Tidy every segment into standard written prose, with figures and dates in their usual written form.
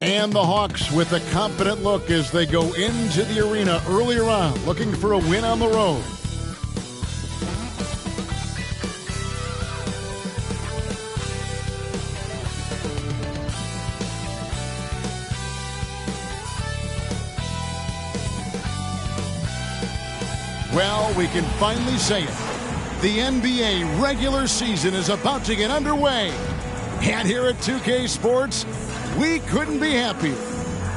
And the Hawks with a confident look as they go into the arena earlier on, looking for a win on the road. Well, we can finally say it. The NBA regular season is about to get underway. And here at 2K Sports, we couldn't be happier.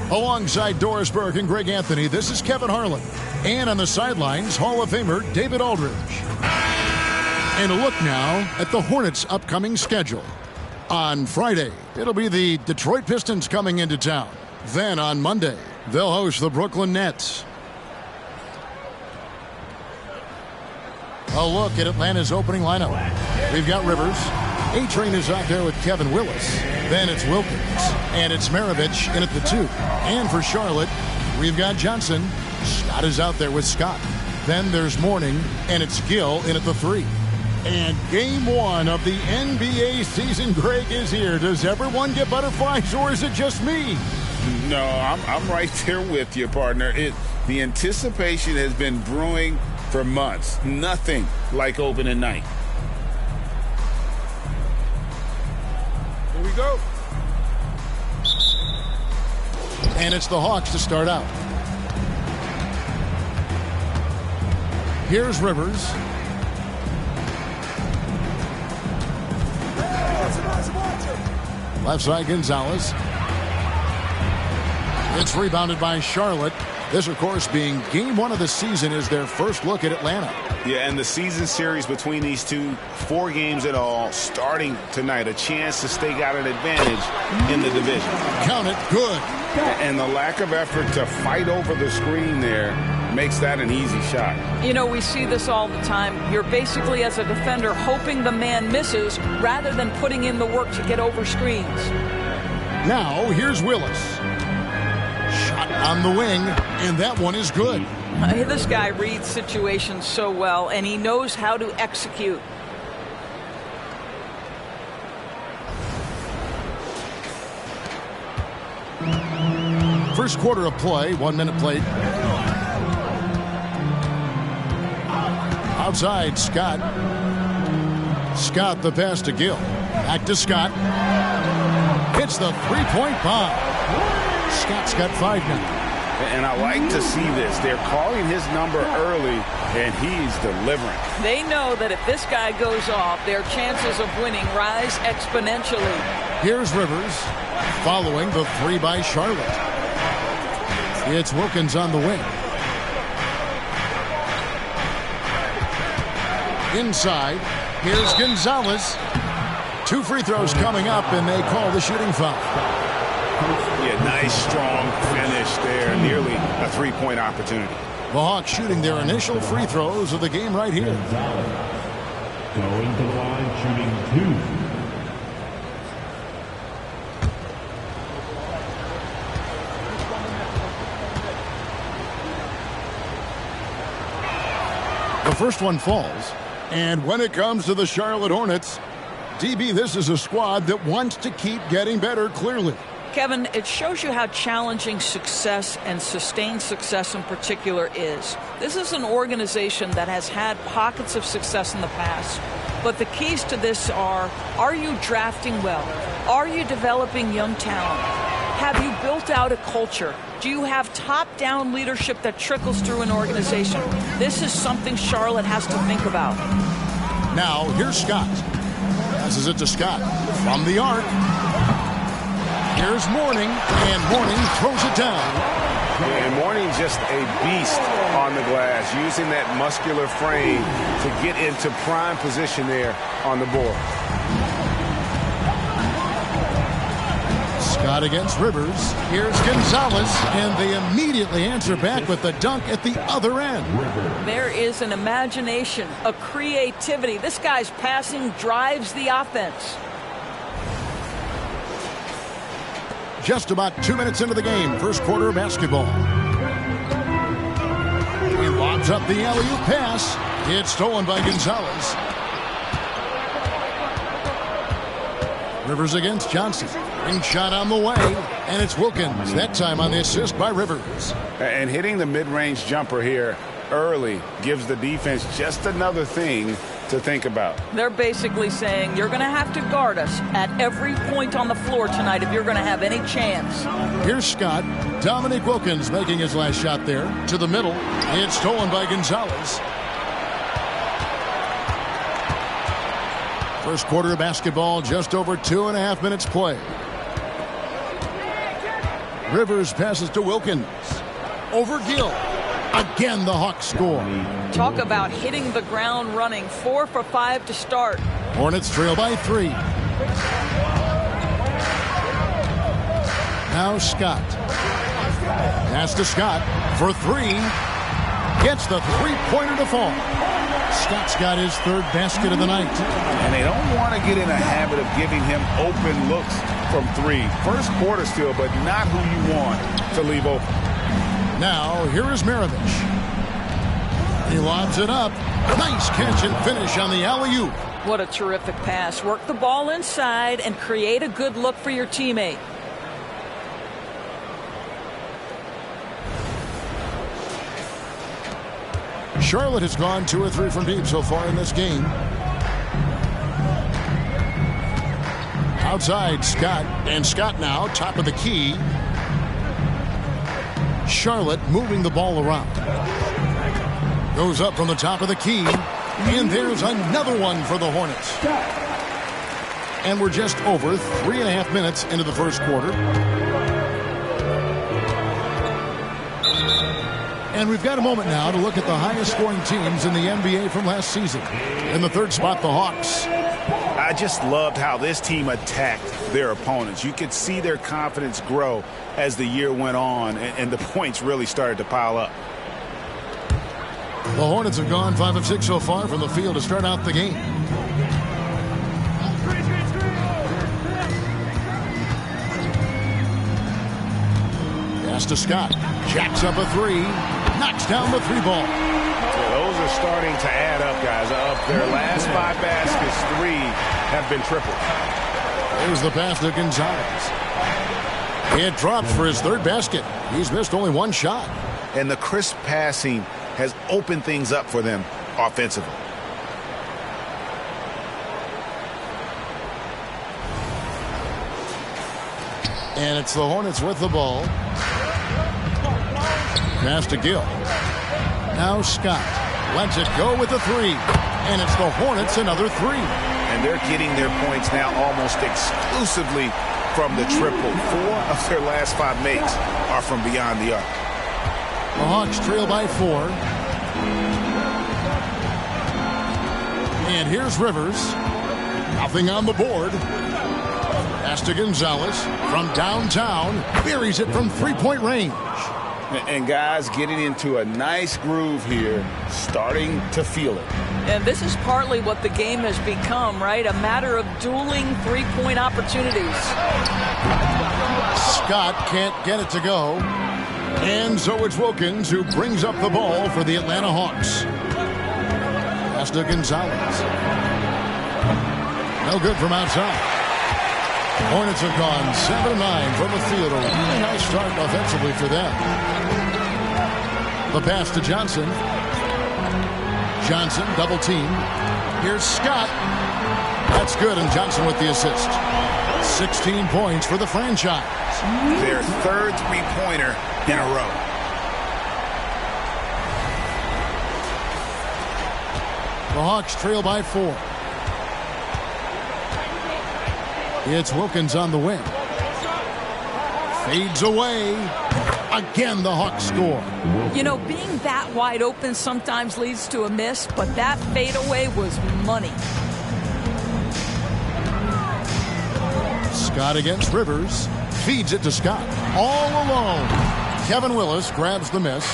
Alongside Doris Burke and Greg Anthony, this is Kevin Harlan. And on the sidelines, Hall of Famer David Aldridge. And a look now at the Hornets' upcoming schedule. On Friday, it'll be the Detroit Pistons coming into town. Then on Monday, they'll host the Brooklyn Nets. A look at Atlanta's opening lineup. We've got Rivers. A-Train is out there with Kevin Willis. Then it's Wilkins. And it's Maravich in at the 2. And for Charlotte, we've got Johnson. Scott is out there with Scott. Then there's Mourning. And it's Gill in at the 3. And game 1 of the NBA season, Greg, is here. Does everyone get butterflies, or is it just me? No, I'm right there with you, partner. The anticipation has been brewing for months. Nothing like opening night. Here we go. And it's the Hawks to start out. Here's Rivers. Left side, Gonzalez. It's rebounded by Charlotte. This, of course, being game 1 of the season, is their first look at Atlanta. Yeah, and the season series between these two, 4 games in all, starting tonight. A chance to stake out an advantage in the division. Count it, good. And the lack of effort to fight over the screen there makes that an easy shot. You know, we see this all the time. You're basically, as a defender, hoping the man misses rather than putting in the work to get over screens. Now, here's Willis. Shot on the wing, and that one is good. This guy reads situations so well, and he knows how to execute. First quarter of play, 1 minute played. Outside, Scott. Scott, the pass to Gill. Back to Scott. Hits the three-point bomb. Scott's got 5 now. And I like to see this. They're calling his number early, and he's delivering. They know that if this guy goes off, their chances of winning rise exponentially. Here's Rivers, following the 3 by Charlotte. It's Wilkins on the wing. Inside, here's Gonzalez. 2 free throws coming up, and they call the shooting foul. Yeah, nice, strong finish there. Nearly a 3-point opportunity. The Hawks shooting their initial free throws of the game right here. Going to the line, shooting 2. The first one falls. And when it comes to the Charlotte Hornets, DB, this is a squad that wants to keep getting better, clearly. Kevin, it shows you how challenging success and sustained success in particular is. This is an organization that has had pockets of success in the past. But the keys to this are you drafting well? Are you developing young talent? Have you built out a culture? Do you have top-down leadership that trickles through an organization? This is something Charlotte has to think about. Now, here's Scott. Passes it to Scott from the arc. Here's Mourning, and Mourning throws it down. And Mourning just a beast on the glass, using that muscular frame to get into prime position there on the board. Scott against Rivers. Here's Gonzalez, and they immediately answer back with the dunk at the other end. There is an imagination, a creativity. This guy's passing drives the offense. Just about 2 minutes into the game, first quarter of basketball. He lobs up the alley-oop pass. It's stolen by Gonzalez. Rivers against Johnson. Ring shot on the way, and it's Wilkins. That time on the assist by Rivers. And hitting the mid-range jumper here early gives the defense just another thing to think about. They're basically saying you're going to have to guard us at every point on the floor tonight if you're going to have any chance. Here's Scott. Dominique Wilkins making his last shot there to the middle. It's stolen by Gonzalez. First quarter of basketball, just over 2.5 minutes play. Rivers passes to Wilkins. Over Gill. Again, the Hawks score. Talk about hitting the ground running. 4 for 5 to start. Hornets trail by 3. Now Scott. Pass to Scott for 3. Gets the three-pointer to fall. Scott's got his third basket of the night. And they don't want to get in a habit of giving him open looks from 3. First quarter still, but not who you want to leave open. Now, here is Maravich. He lobs it up. Nice catch and finish on the alley-oop. What a terrific pass. Work the ball inside and create a good look for your teammate. Charlotte has gone 2 or 3 from deep so far in this game. Outside, Scott. And Scott now, top of the key. Charlotte moving the ball around. Goes up from the top of the key. And there's another one for the Hornets. And we're just over 3.5 minutes into the first quarter. And we've got a moment now to look at the highest scoring teams in the NBA from last season. In the third spot, the Hawks. I just loved how this team attacked their opponents. You could see their confidence grow as the year went on, and the points really started to pile up. The Hornets have gone 5 of 6 so far from the field to start out the game. Pass to Scott. Jacks up a 3. Knocks down the 3 ball. Yeah, those are starting to add up, guys. Of their last 5 baskets, 3 have been tripled. Here's the pass to Gonzalez. It drops for his third basket. He's missed only 1 shot. And the crisp passing has opened things up for them offensively. And it's the Hornets with the ball. Pass to Gill. Now Scott lets it go with the 3. And it's the Hornets another 3. And they're getting their points now almost exclusively from the triple. 4 of their last 5 makes are from beyond the arc. The Hawks trail by 4. And here's Rivers. Nothing on the board. Pass to Gonzalez from downtown. Buries it from 3-point range. And guys getting into a nice groove here, starting to feel it. And this is partly what the game has become, right? A matter of dueling 3-point opportunities. Scott can't get it to go. And so it's Wilkins who brings up the ball for the Atlanta Hawks. Pass to Gonzalez. No good from outside. Hornets have gone 7-9 from the field. A really nice start offensively for them. The pass to Johnson. Johnson, double team. Here's Scott. That's good, and Johnson with the assist. 16 points for the franchise. Their third three-pointer in a row. The Hawks trail by 4. It's Wilkins on the wing. Fades away. Again, the Hawks score. You know, being that wide open sometimes leads to a miss, but that fadeaway was money. Scott against Rivers. Feeds it to Scott. All alone. Kevin Willis grabs the miss.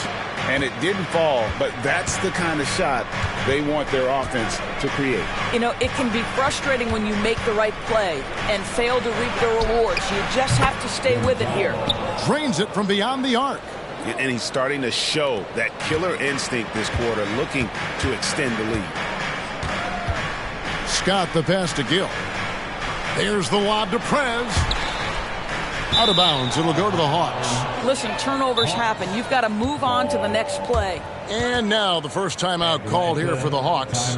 And it didn't fall, but that's the kind of shot they want their offense to create. You know, it can be frustrating when you make the right play and fail to reap the rewards. You just have to stay with it here. Drains it from beyond the arc. And he's starting to show that killer instinct this quarter, looking to extend the lead. Scott the pass to Gill. There's the lob to Prez. Out of bounds. It'll go to the Hawks. Listen, turnovers happen. You've got to move on to the next play. And now the first timeout called here for the Hawks.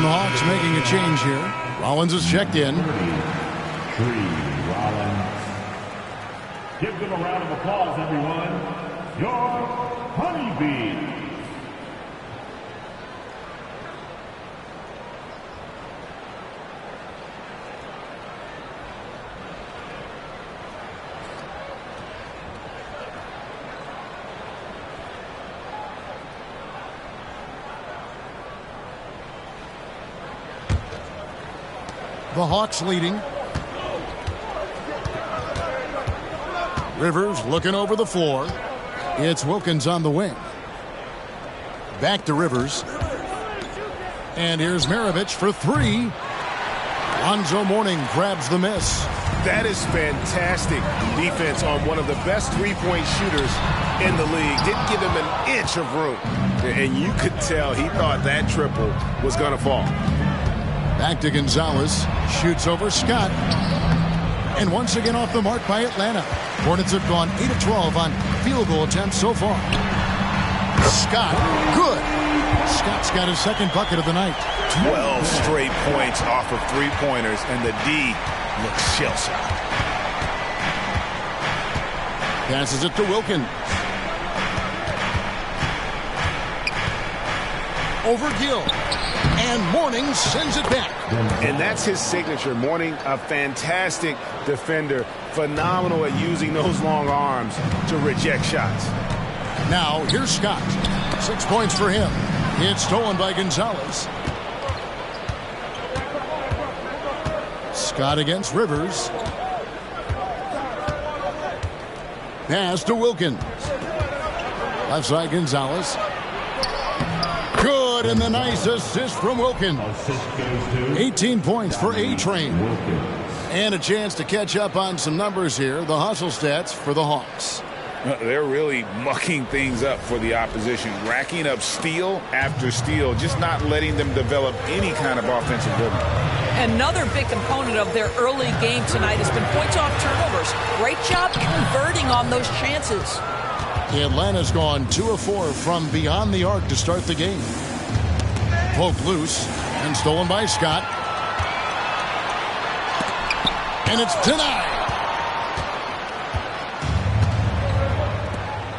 The Hawks making a change here. Rollins is checked in. Rollins. Give them a round of applause, everyone. Your Honeybee. The Hawks leading. Rivers looking over the floor. It's Wilkins on the wing. Back to Rivers. And here's Maravich for three. Lonzo Mourning grabs the miss. That is fantastic defense on one of the best three-point shooters in the league. Didn't give him an inch of room. And you could tell he thought that triple was going to fall. Back to Gonzalez. Shoots over Scott. And once again off the mark by Atlanta. Hornets have gone 8 of 12 on field goal attempts so far. Scott, good. Scott's got his second bucket of the night. 12 straight points off of three-pointers, and the D looks shell-shocked. Passes it to Wilkins. Over Gill. And Mourning sends it back. And that's his signature. Mourning, a fantastic defender. Phenomenal at using those long arms to reject shots. Now, here's Scott. 6 points for him. It's stolen by Gonzalez. Scott against Rivers. Pass to Wilkins. Left side Gonzalez. Good, and the nice assist from Wilkins. 18 points for A-Train. And a chance to catch up on some numbers here. The hustle stats for the Hawks. They're really mucking things up for the opposition, racking up steal after steal, just not letting them develop any kind of offensive rhythm. Another big component of their early game tonight has been points off turnovers. Great job converting on those chances. Atlanta's gone 2 of 4 from beyond the arc to start the game. Poked loose and stolen by Scott. And it's denied.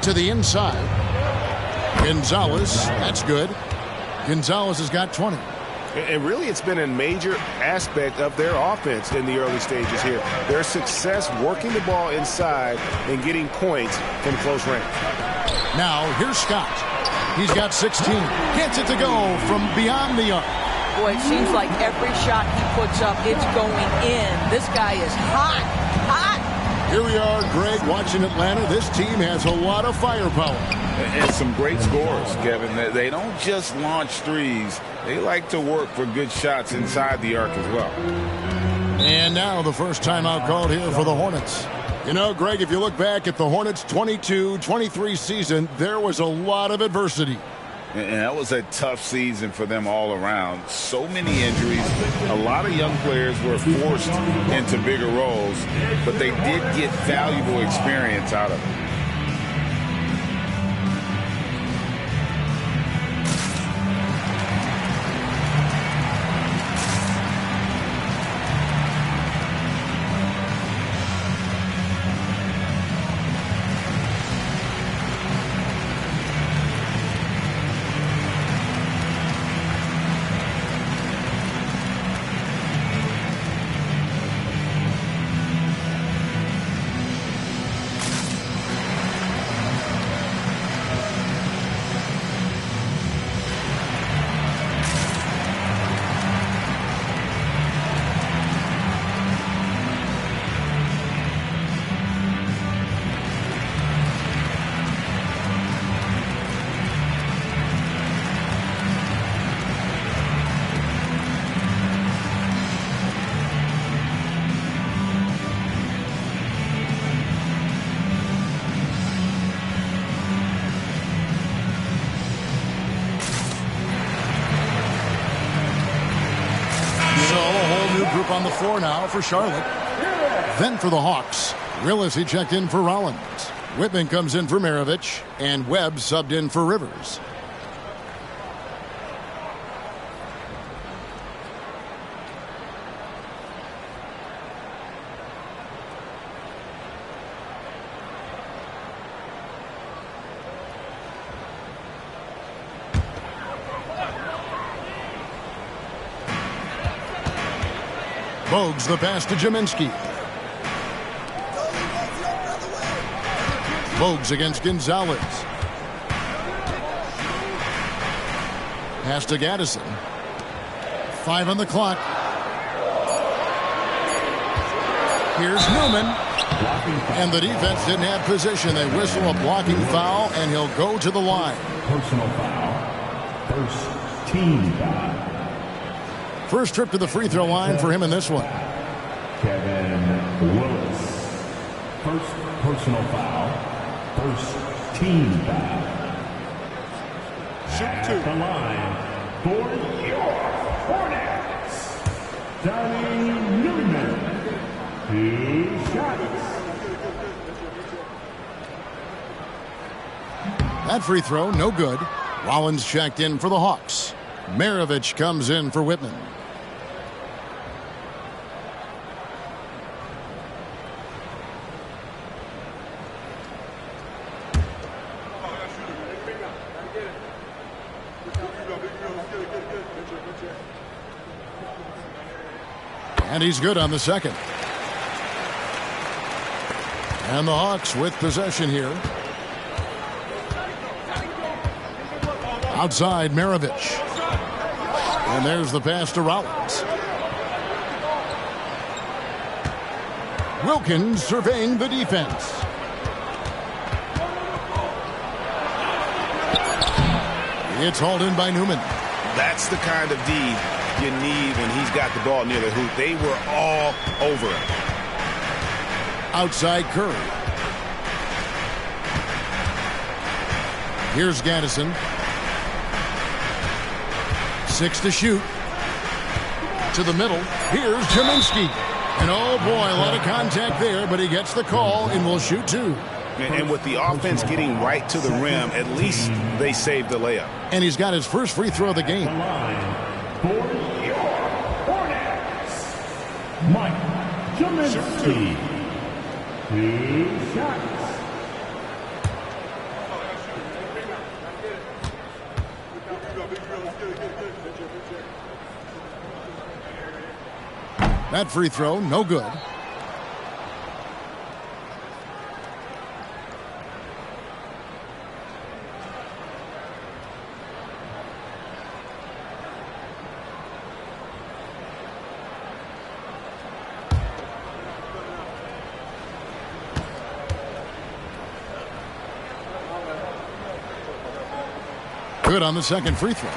To the inside. Gonzalez, that's good. Gonzalez has got 20. And really, it's been a major aspect of their offense in the early stages here. Their success working the ball inside and getting points from close range. Now, here's Scott. He's got 16. Gets it to go from beyond the arc. Boy, it seems like every shot he puts up, it's going in. This guy is hot, hot. Here we are, Greg, watching Atlanta. This team has a lot of firepower. And some great scores, Kevin. They don't just launch threes. They like to work for good shots inside the arc as well. And now the first timeout called here for the Hornets. You know, Greg, if you look back at the Hornets' 22-23 season, there was a lot of adversity. And that was a tough season for them all around. So many injuries. A lot of young players were forced into bigger roles, but they did get valuable experience out of it. Group on the floor now for Charlotte. Then for the Hawks, Willis, he checked in for Rollins. Whitman comes in for Maravich, and Webb subbed in for Rivers. Bogues the pass to Jaminski. Bogues against Gonzalez. Pass to Gaddison. 5 on the clock. Here's Newman. And the defense didn't have position. They whistle a blocking foul, and he'll go to the line. Personal foul. First team foul. First trip to the free throw line for him in this one. Kevin Willis. First personal foul. First team foul. Shoot 2. At the line for your Hornets, Johnny Newman. 2 shots. That free throw, no good. Rollins checked in for the Hawks. Maravich comes in for Whitman. And he's good on the second. And the Hawks with possession here. Outside, Maravich. And there's the pass to Rollins. Wilkins surveying the defense. It's hauled in by Newman. That's the kind of D you need when he's got the ball near the hoop. They were all over him. Outside Curry. Here's Gaddison. 6 to shoot. To the middle. Here's Jaminski. And oh boy, a lot of contact there, but he gets the call and will shoot 2. And with the offense getting right to the rim, at least they saved the layup. And he's got his first free throw of the game. For your Hornets, Mike Jaminski. 2 shots. That free throw, no good. Good on the second free throw.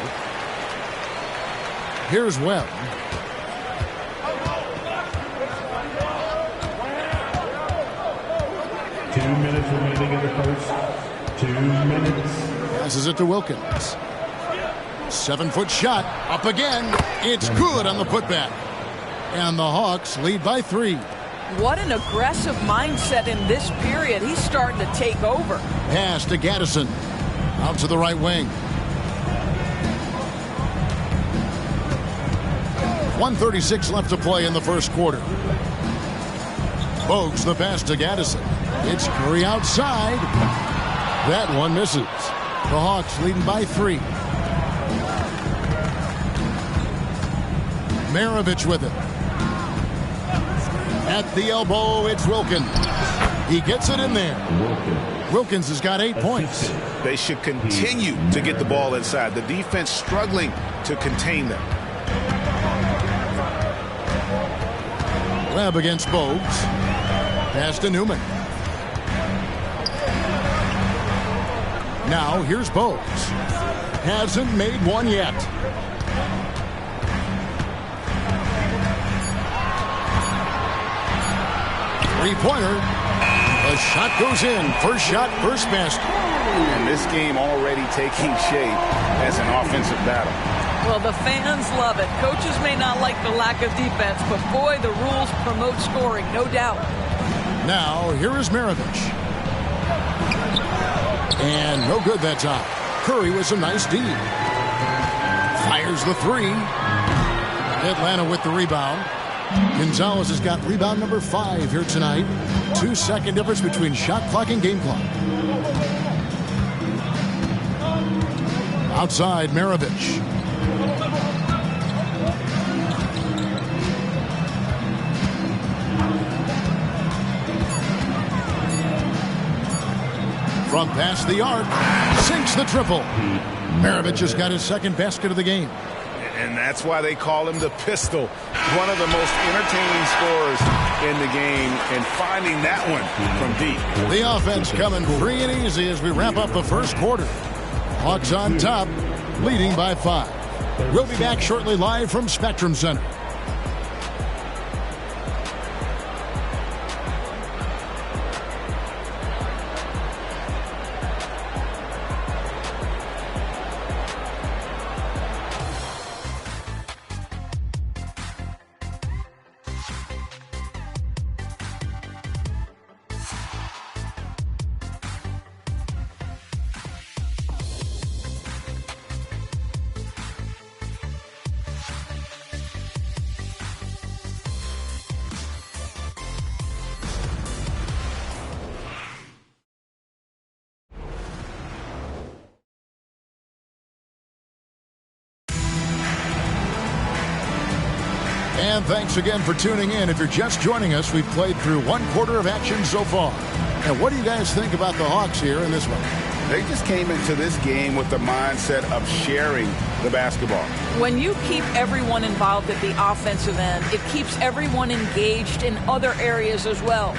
Here's Webb. seconds remaining in the first. 2 minutes. Passes it to Wilkins. 7-foot shot. Up again. It's good on the putback. And the Hawks lead by 3. What an aggressive mindset in this period. He's starting to take over. Pass to Gaddison. Out to the right wing. 1:36 left to play in the first quarter. Bogues the pass to Gaddison. It's Curry outside. That one misses. The Hawks leading by 3. Maravich with it. At the elbow, it's Wilkins. He gets it in there. Wilkins has got 8 points. They should continue to get the ball inside. The defense struggling to contain them. Webb against Bogues. Pass to Newman. Now here's Bogues. Hasn't made one yet. Three-pointer. The shot goes in. First shot, first basket. And this game already taking shape as an offensive battle. Well, the fans love it. Coaches may not like the lack of defense, but boy, the rules promote scoring, no doubt. Now, here is Maravich. And no good that time. Curry with some nice D. Fires the 3. Atlanta with the rebound. Gonzalez has got rebound number 5 here tonight. 2-second difference between shot clock and game clock. Outside, Maravich. From past the arc, sinks the triple. Maravich has got his second basket of the game. And that's why they call him the pistol. One of the most entertaining scorers in the game, and finding that one from deep. The offense coming free and easy as we wrap up the first quarter. Hawks on top, leading by 5. We'll be back shortly live from Spectrum Center. And thanks again for tuning in. If you're just joining us, we've played through 1 quarter of action so far. And what do you guys think about the Hawks here in this one? They just came into this game with the mindset of sharing the basketball. When you keep everyone involved at the offensive end, it keeps everyone engaged in other areas as well.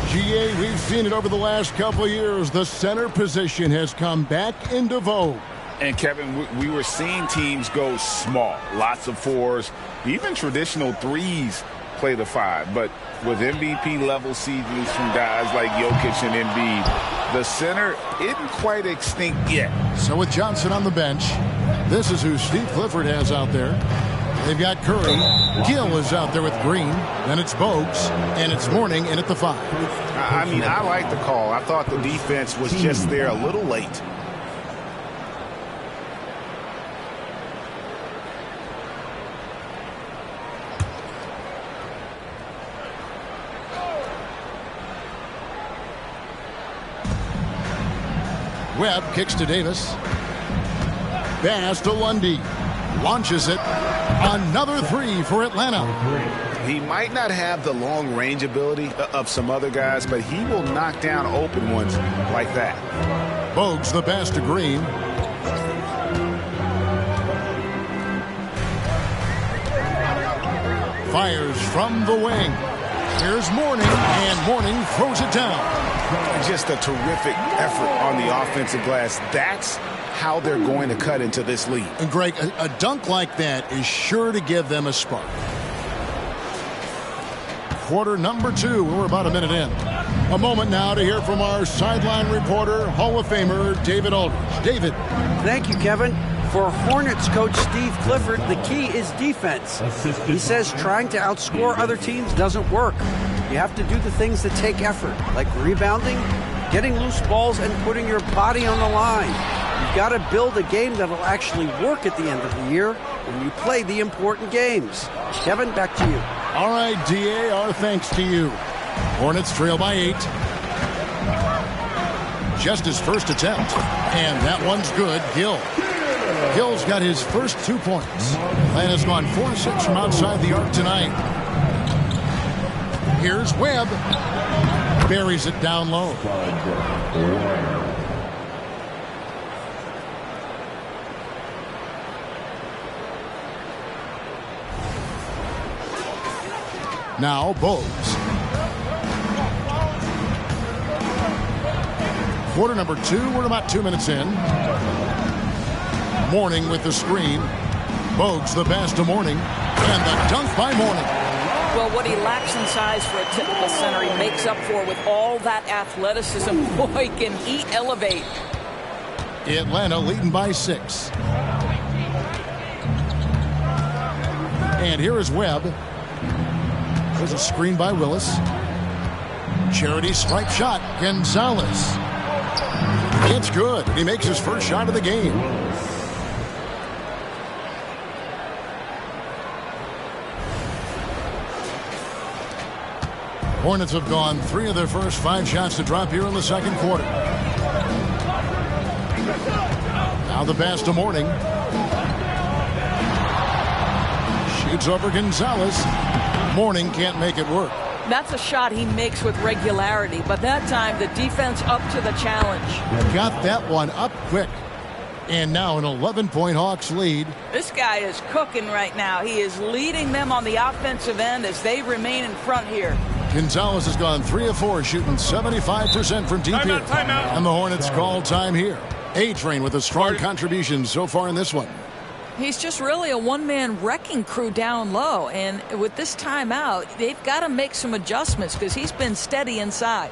GA, we've seen it over the last couple of years. The center position has come back into vogue. And, Kevin, we were seeing teams go small, lots of 4s, even traditional 3s play the 5. But with MVP-level seasons from guys like Jokic and Embiid, the center isn't quite extinct yet. So with Johnson on the bench, this is who Steve Clifford has out there. They've got Curry. Gill is out there with Green. Then it's Bogues, and it's Mourning in at the 5. I mean, I like the call. I thought the defense was just there a little late. Webb kicks to Davis. Pass to Lundy. Launches it. Another 3 for Atlanta. He might not have the long range ability of some other guys, but he will knock down open ones like that. Bogues the pass to Green. Fires from the wing. Here's Mourning, and Mourning throws it down. Just a terrific effort on the offensive glass. That's how they're going to cut into this lead. And Greg, a dunk like that is sure to give them a spark. quarter number 2. We're about a minute in. A moment now to hear from our sideline reporter, Hall of Famer David Aldridge. David. Thank you, Kevin. For Hornets coach Steve Clifford, the key is defense. He says trying to outscore other teams doesn't work. You have to do the things that take effort, like rebounding, getting loose balls, and putting your body on the line. You've got to build a game that'll actually work at the end of the year when you play the important games. Kevin, back to you. All right, DA, our thanks to you. Hornets trail by 8. Just his first attempt, and that one's good. Gill's got his first 2 points. Atlanta's gone 4-6 from outside the arc tonight. Here's Webb. Buries it down low. Now Bogues. Quarter number 2. We're about 2 minutes in. Mourning with the screen. Bogues the pass to Mourning. And the dunk by Mourning. Well, what he lacks in size for a typical center, he makes up for with all that athleticism. Boy, can he elevate. Atlanta leading by 6. And here is Webb. There's a screen by Willis. Charity stripe shot. Gonzalez. It's good. He makes his first shot of the game. Hornets have gone 3 of their first 5 shots to drop here in the second quarter. Now the pass to Mourning. Shoots over Gonzalez. Mourning can't make it work. That's a shot he makes with regularity, but that time the defense up to the challenge. Got that one up quick. And now an 11-point Hawks lead. This guy is cooking right now. He is leading them on the offensive end as they remain in front here. Gonzalez has gone 3 of 4, shooting 75% from deep here. Timeout. And the Hornets call time here. A-Train with a strong contribution so far in this one. He's just really a one-man wrecking crew down low. And with this timeout, they've got to make some adjustments because he's been steady inside.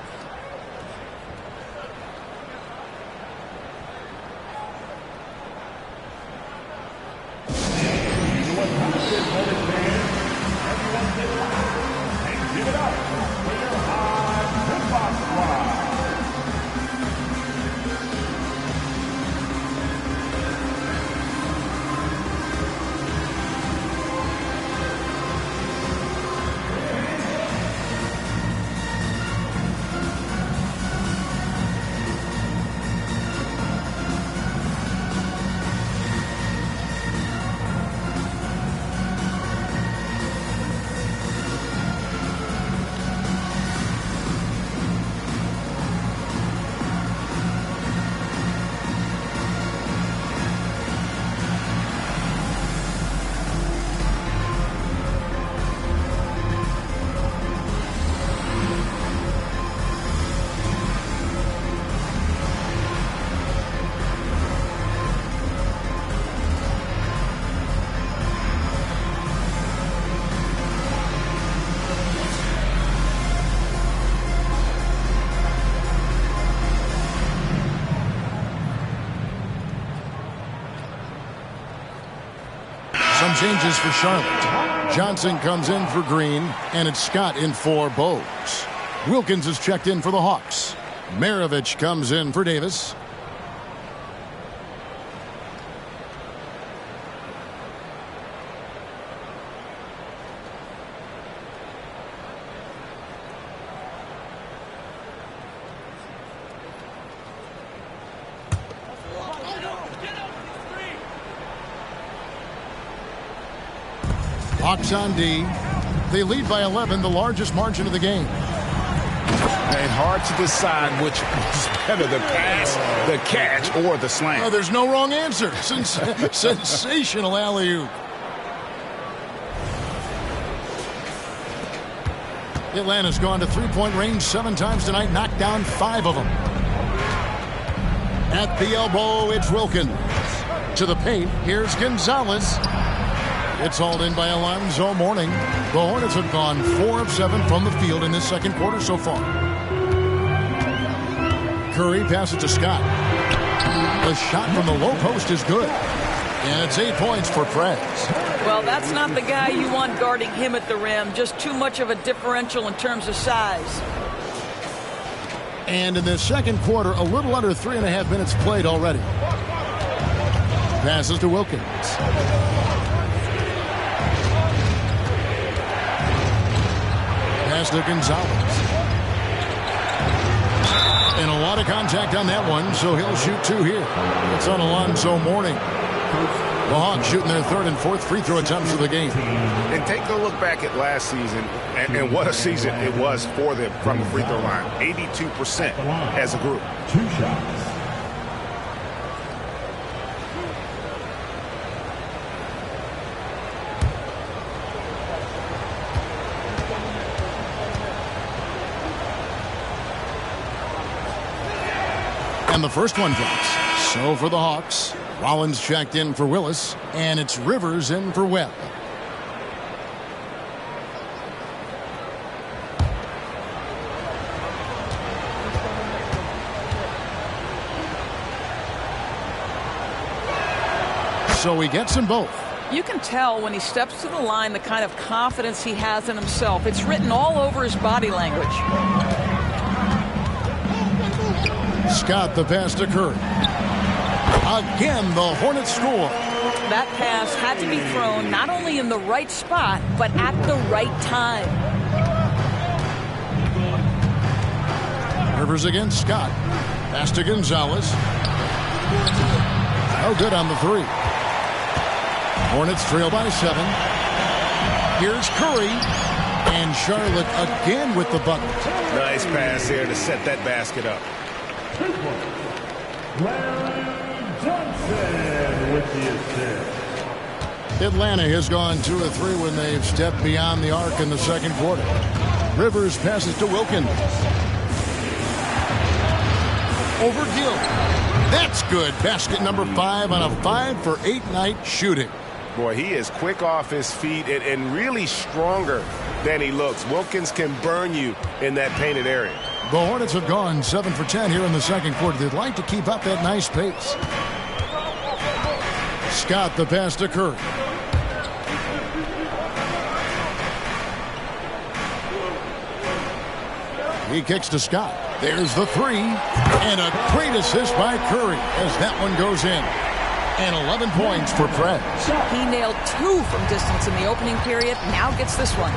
Some changes for Charlotte. Johnson comes in for Green, and it's Scott in for Bogues. Wilkins is checked in for the Hawks. Maravich comes in for Davis. Hawks on D. They lead by 11, the largest margin of the game. And hard to decide which was better, the pass, the catch, or the slam. Oh, there's no wrong answer. Sensational alley-oop. Atlanta's gone to three-point range 7 times tonight, knocked down 5 of them. At the elbow, it's Wilkins. To the paint, here's Gonzalez. It's hauled in by Alonzo Mourning. The Hornets have gone 4 of 7 from the field in this second quarter so far. Curry passes to Scott. The shot from the low post is good. And it's 8 points for Preds. Well, that's not the guy you want guarding him at the rim. Just too much of a differential in terms of size. And in the second quarter, a little under 3.5 minutes played already. Passes to Wilkins. Pass to Gonzalez. And a lot of contact on that one, so he'll shoot 2 here. It's on Alonzo Mourning. The Hawks shooting their 3rd and 4th free throw attempts of the game. And take a look back at last season, and what a season it was for them from the free throw line. 82% as a group. 2 shots. And the first one drops. So for the Hawks, Rollins checked in for Willis, and it's Rivers in for Webb. So he gets them both. You can tell when he steps to the line the kind of confidence he has in himself. It's written all over his body language. Scott the pass to Curry. Again, the Hornets score. That pass had to be thrown not only in the right spot, but at the right time. Rivers against Scott. Pass to Gonzalez. Oh, good on the 3. Hornets trail by 7. Here's Curry. And Charlotte again with the bucket. Nice pass there to set that basket up. Johnson with the assist. Atlanta has gone 2 of 3 when they've stepped beyond the arc in the second quarter. Rivers passes to Wilkins. Over Gill. That's good. Basket number 5 on a 5 for 8 night shooting. Boy, he is quick off his feet and really stronger than he looks. Wilkins can burn you in that painted area. The Hornets have gone 7 for 10 here in the second quarter. They'd like to keep up that nice pace. Scott the pass to Curry. He kicks to Scott. There's the 3. And a great assist by Curry as that one goes in. And 11 points for Preds. He nailed 2 from distance in the opening period. Now gets this one.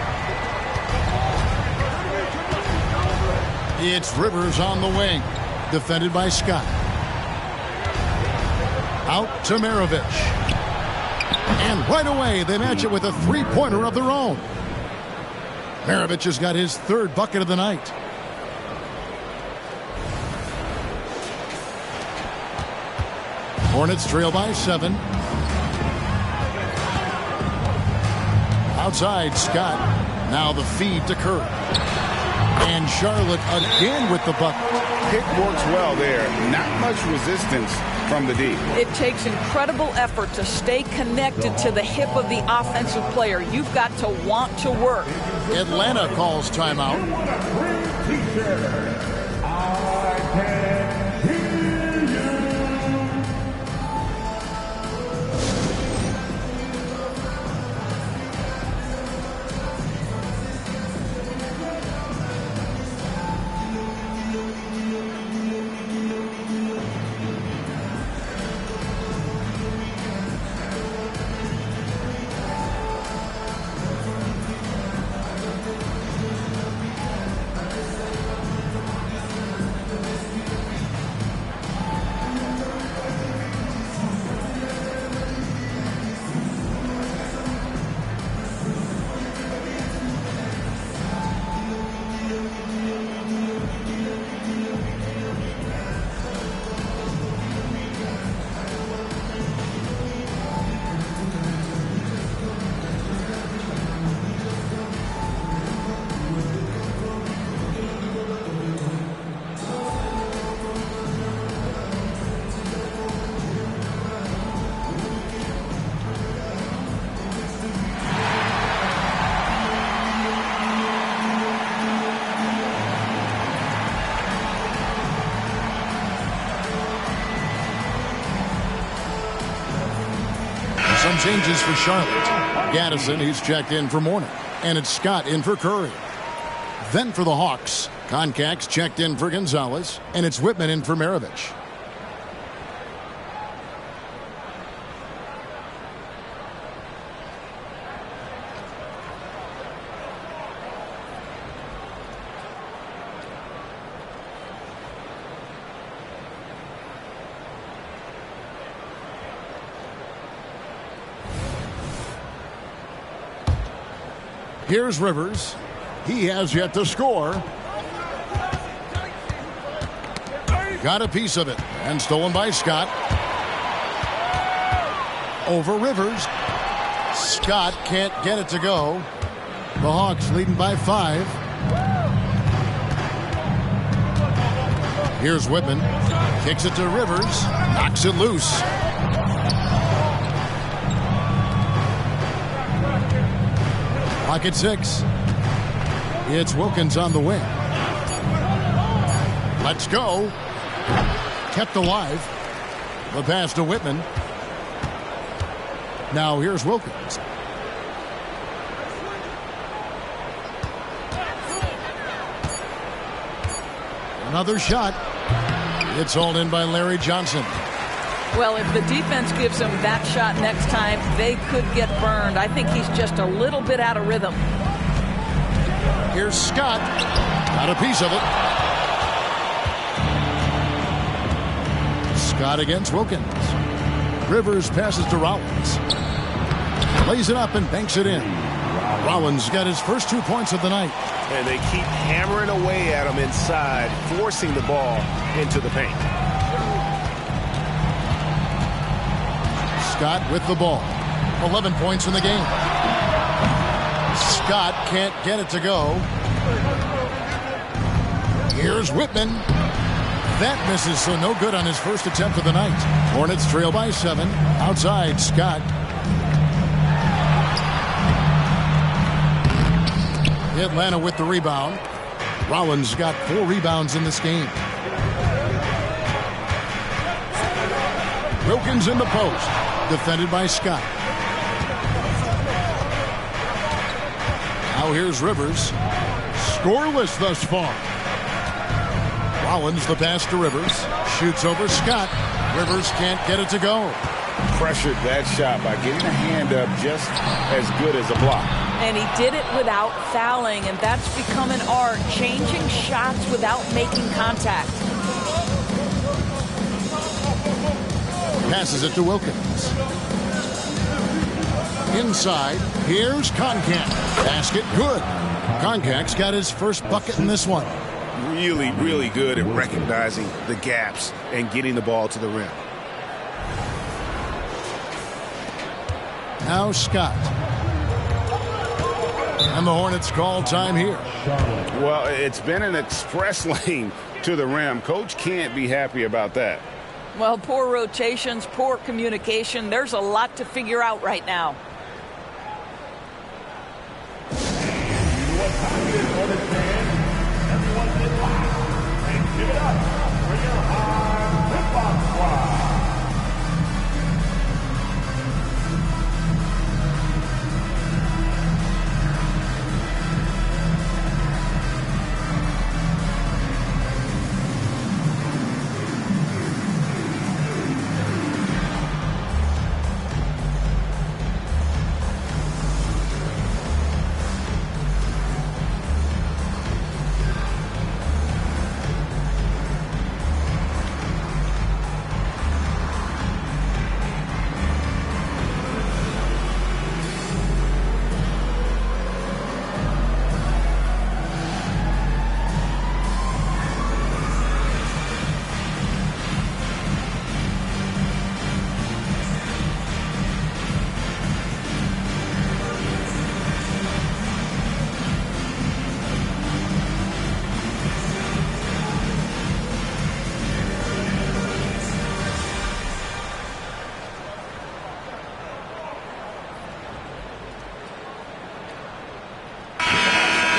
It's Rivers on the wing. Defended by Scott. Out to Maravich. And right away, they match it with a 3-pointer of their own. Maravich has got his 3rd bucket of the night. Hornets trail by 7. Outside, Scott. Now the feed to Curry. And Charlotte again with the bucket. Pick works well there. Not much resistance from the D. It takes incredible effort to stay connected to the hip of the offensive player. You've got to want to work. Atlanta calls timeout. some changes for Charlotte. Gaddison, he's checked in for Mourning. And it's Scott in for Curry. Then for the Hawks, Concax checked in for Gonzalez. And it's Whitman in for Maravich. Here's Rivers. He has yet to score. Got a piece of it. And stolen by Scott. Over Rivers. Scott can't get it to go. The Hawks leading by 5. Here's Whitman. Kicks it to Rivers. Knocks it loose. Pocket 6. It's Wilkins on the wing. Let's go. Kept alive. The pass to Whitman. Now here's Wilkins. Another shot. It's hauled in by Larry Johnson. Well, if the defense gives him that shot next time, they could get burned. I think he's just a little bit out of rhythm. Here's Scott. Got a piece of it. Scott against Wilkins. Rivers passes to Rollins. Lays it up and banks it in. Rollins got his first 2 points of the night. And they keep hammering away at him inside, forcing the ball into the paint. Scott with the ball. 11 points in the game. Scott can't get it to go. Here's Whitman. That misses, so no good on his first attempt of the night. Hornets trail by 7. Outside, Scott. Atlanta with the rebound. Rollins got 4 rebounds in this game. Wilkins in the post. Defended by Scott. Now here's Rivers. Scoreless thus far. Rollins the pass to Rivers. Shoots over Scott. Rivers can't get it to go. Pressured that shot by getting a hand up just as good as a block. And he did it without fouling, and that's become an art, changing shots without making contact. Passes it to Wilkins. Inside, here's Concax. Basket good. Concax got his first bucket in this one. Really, really good at recognizing the gaps and getting the ball to the rim. Now Scott. And the Hornets call time here. Well, it's been an express lane to the rim. Coach can't be happy about that. Well, poor rotations, poor communication. There's a lot to figure out right now. Everyone get loud and give it up for your high hip-hop squad.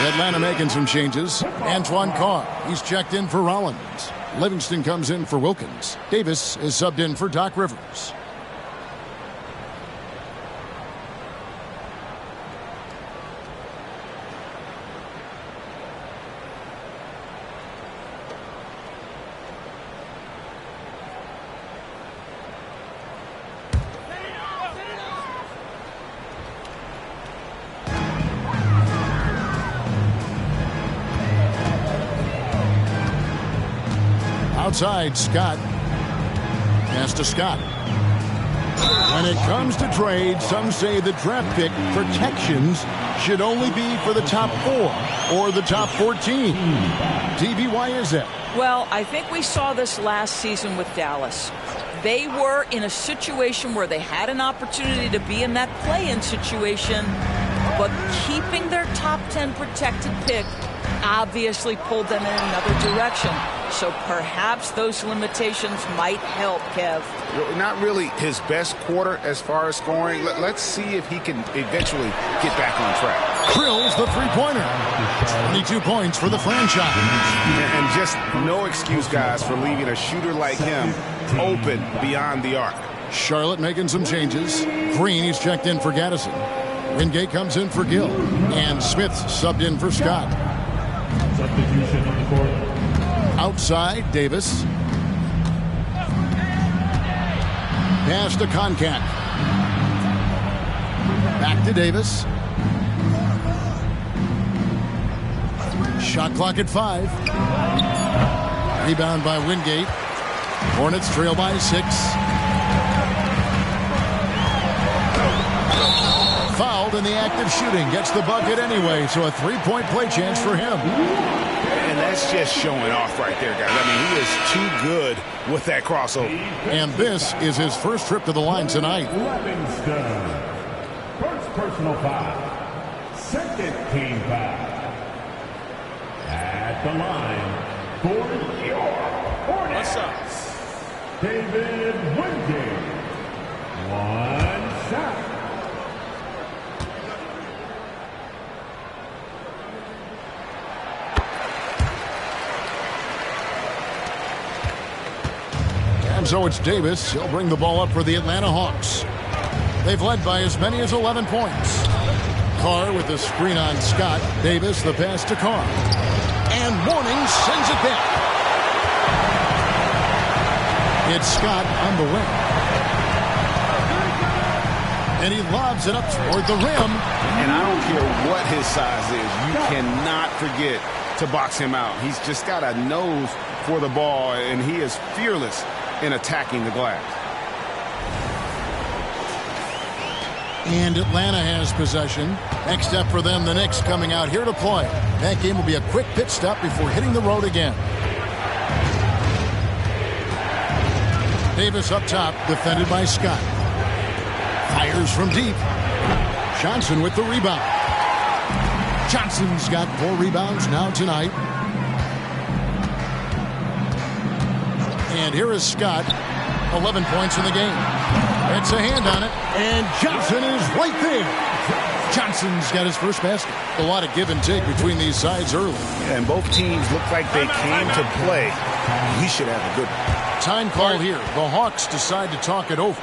Atlanta making some changes. Antoine Carr, he's checked in for Rollins. Livingston comes in for Wilkins. Davis is subbed in for Doc Rivers. outside. Scott. Pass to Scott. When it comes to trade, some say the draft pick protections should only be for the top 4 or the top 14. DB, why is that? Well, I think we saw this last season with Dallas. They were in a situation where they had an opportunity to be in that play-in situation, but keeping their top 10 protected pick obviously pulled them in another direction. So perhaps those limitations might help, Kev. Not really his best quarter as far as scoring. Let's see if he can eventually get back on track. Drills the three-pointer. 22 points for the franchise. And just no excuse, guys, for leaving a shooter like him open beyond the arc. Charlotte making some changes. Green, he's checked in for Gaddison. Wingate comes in for Gill. And Smith subbed in for Scott. Substitution on the court. Outside, Davis. Pass to Concat. Back to Davis. Shot clock at 5. Rebound by Wingate. Hornets trail by 6. Fouled in the act of shooting. Gets the bucket anyway, so a 3-point play chance for him. And that's just showing off right there, guys. I mean, he is too good with that crossover. And this is his first trip to the line tonight. Livingston. First personal foul. Second team foul. At the line for your Hornets. David Wingate. 1 shot. And so it's Davis. He'll bring the ball up for the Atlanta Hawks. They've led by as many as 11 points. Carr with the screen on Scott. Davis, the pass to Carr. And Mourning sends it back. It's Scott on the wing. And he lobs it up toward the rim. And I don't care what his size is. You cannot forget to box him out. He's just got a nose for the ball, and he is fearless in attacking the glass. And Atlanta has possession. Next up for them, the Knicks coming out here to play. That game will be a quick pit stop before hitting the road again. Davis up top, defended by Scott. Fires from deep. Johnson with the rebound. Johnson's got 4 rebounds now tonight. And here is Scott, 11 points in the game. It's a hand on it, and Johnson is right there. Johnson's got his first basket. A lot of give and take between these sides early. Yeah, and both teams look like they came to play. We should have a good one. Time call here. The Hawks decide to talk it over.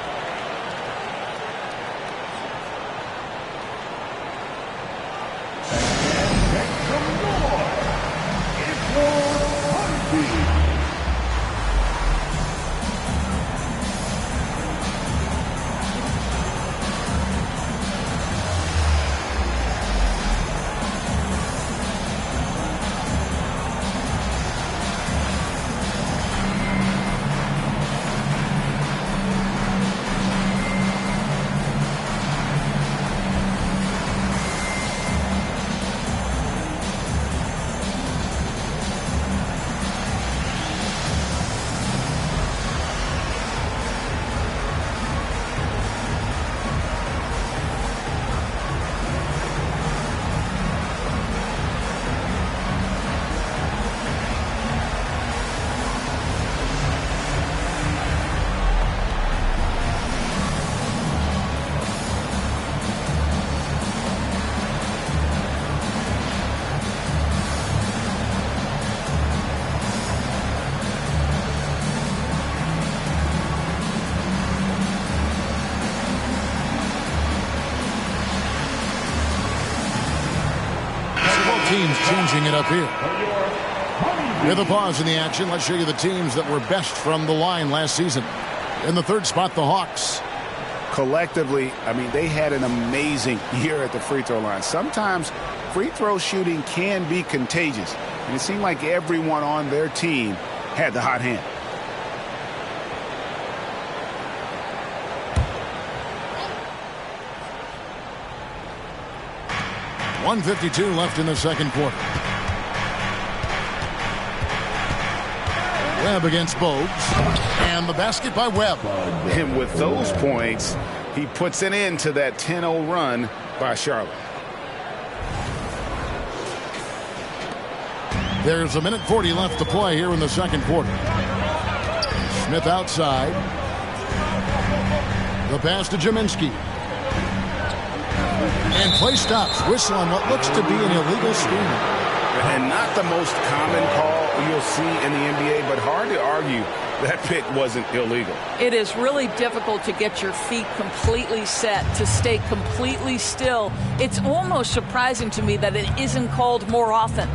Teams changing it up here. With a pause in the action, let's show you the teams that were best from the line last season. In the third spot, the Hawks. Collectively, I mean, they had an amazing year at the free throw line. Sometimes free throw shooting can be contagious, and it seemed like everyone on their team had the hot hand. 1:52 left in the second quarter. Webb against Bogues. And the basket by Webb. And with those points, he puts an end to that 10-0 run by Charlotte. There's 1:40 left to play here in the second quarter. Smith outside. The pass to Jaminski. And play stops. Whistle on what looks to be an illegal screen. And not the most common call you'll see in the NBA, but hard to argue that pick wasn't illegal. It is really difficult to get your feet completely set, to stay completely still. It's almost surprising to me that it isn't called more often.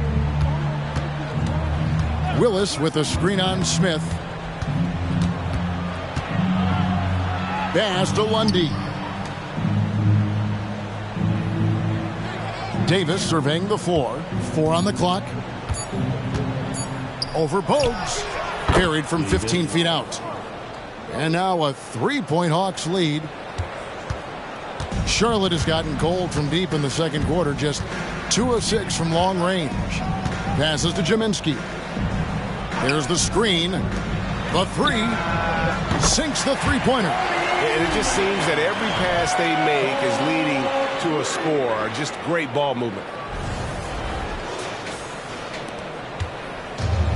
Willis with a screen on Smith. Pass to Lundy. Davis surveying the floor. 4 on the clock. Over Bogues. Carried from 15 feet out. And now a 3-point Hawks lead. Charlotte has gotten cold from deep in the second quarter. Just 2 of 6 from long range. Passes to Jaminski. There's the screen. The 3. Sinks the three-pointer. And it just seems that every pass they make is leading to a score. Just great ball movement.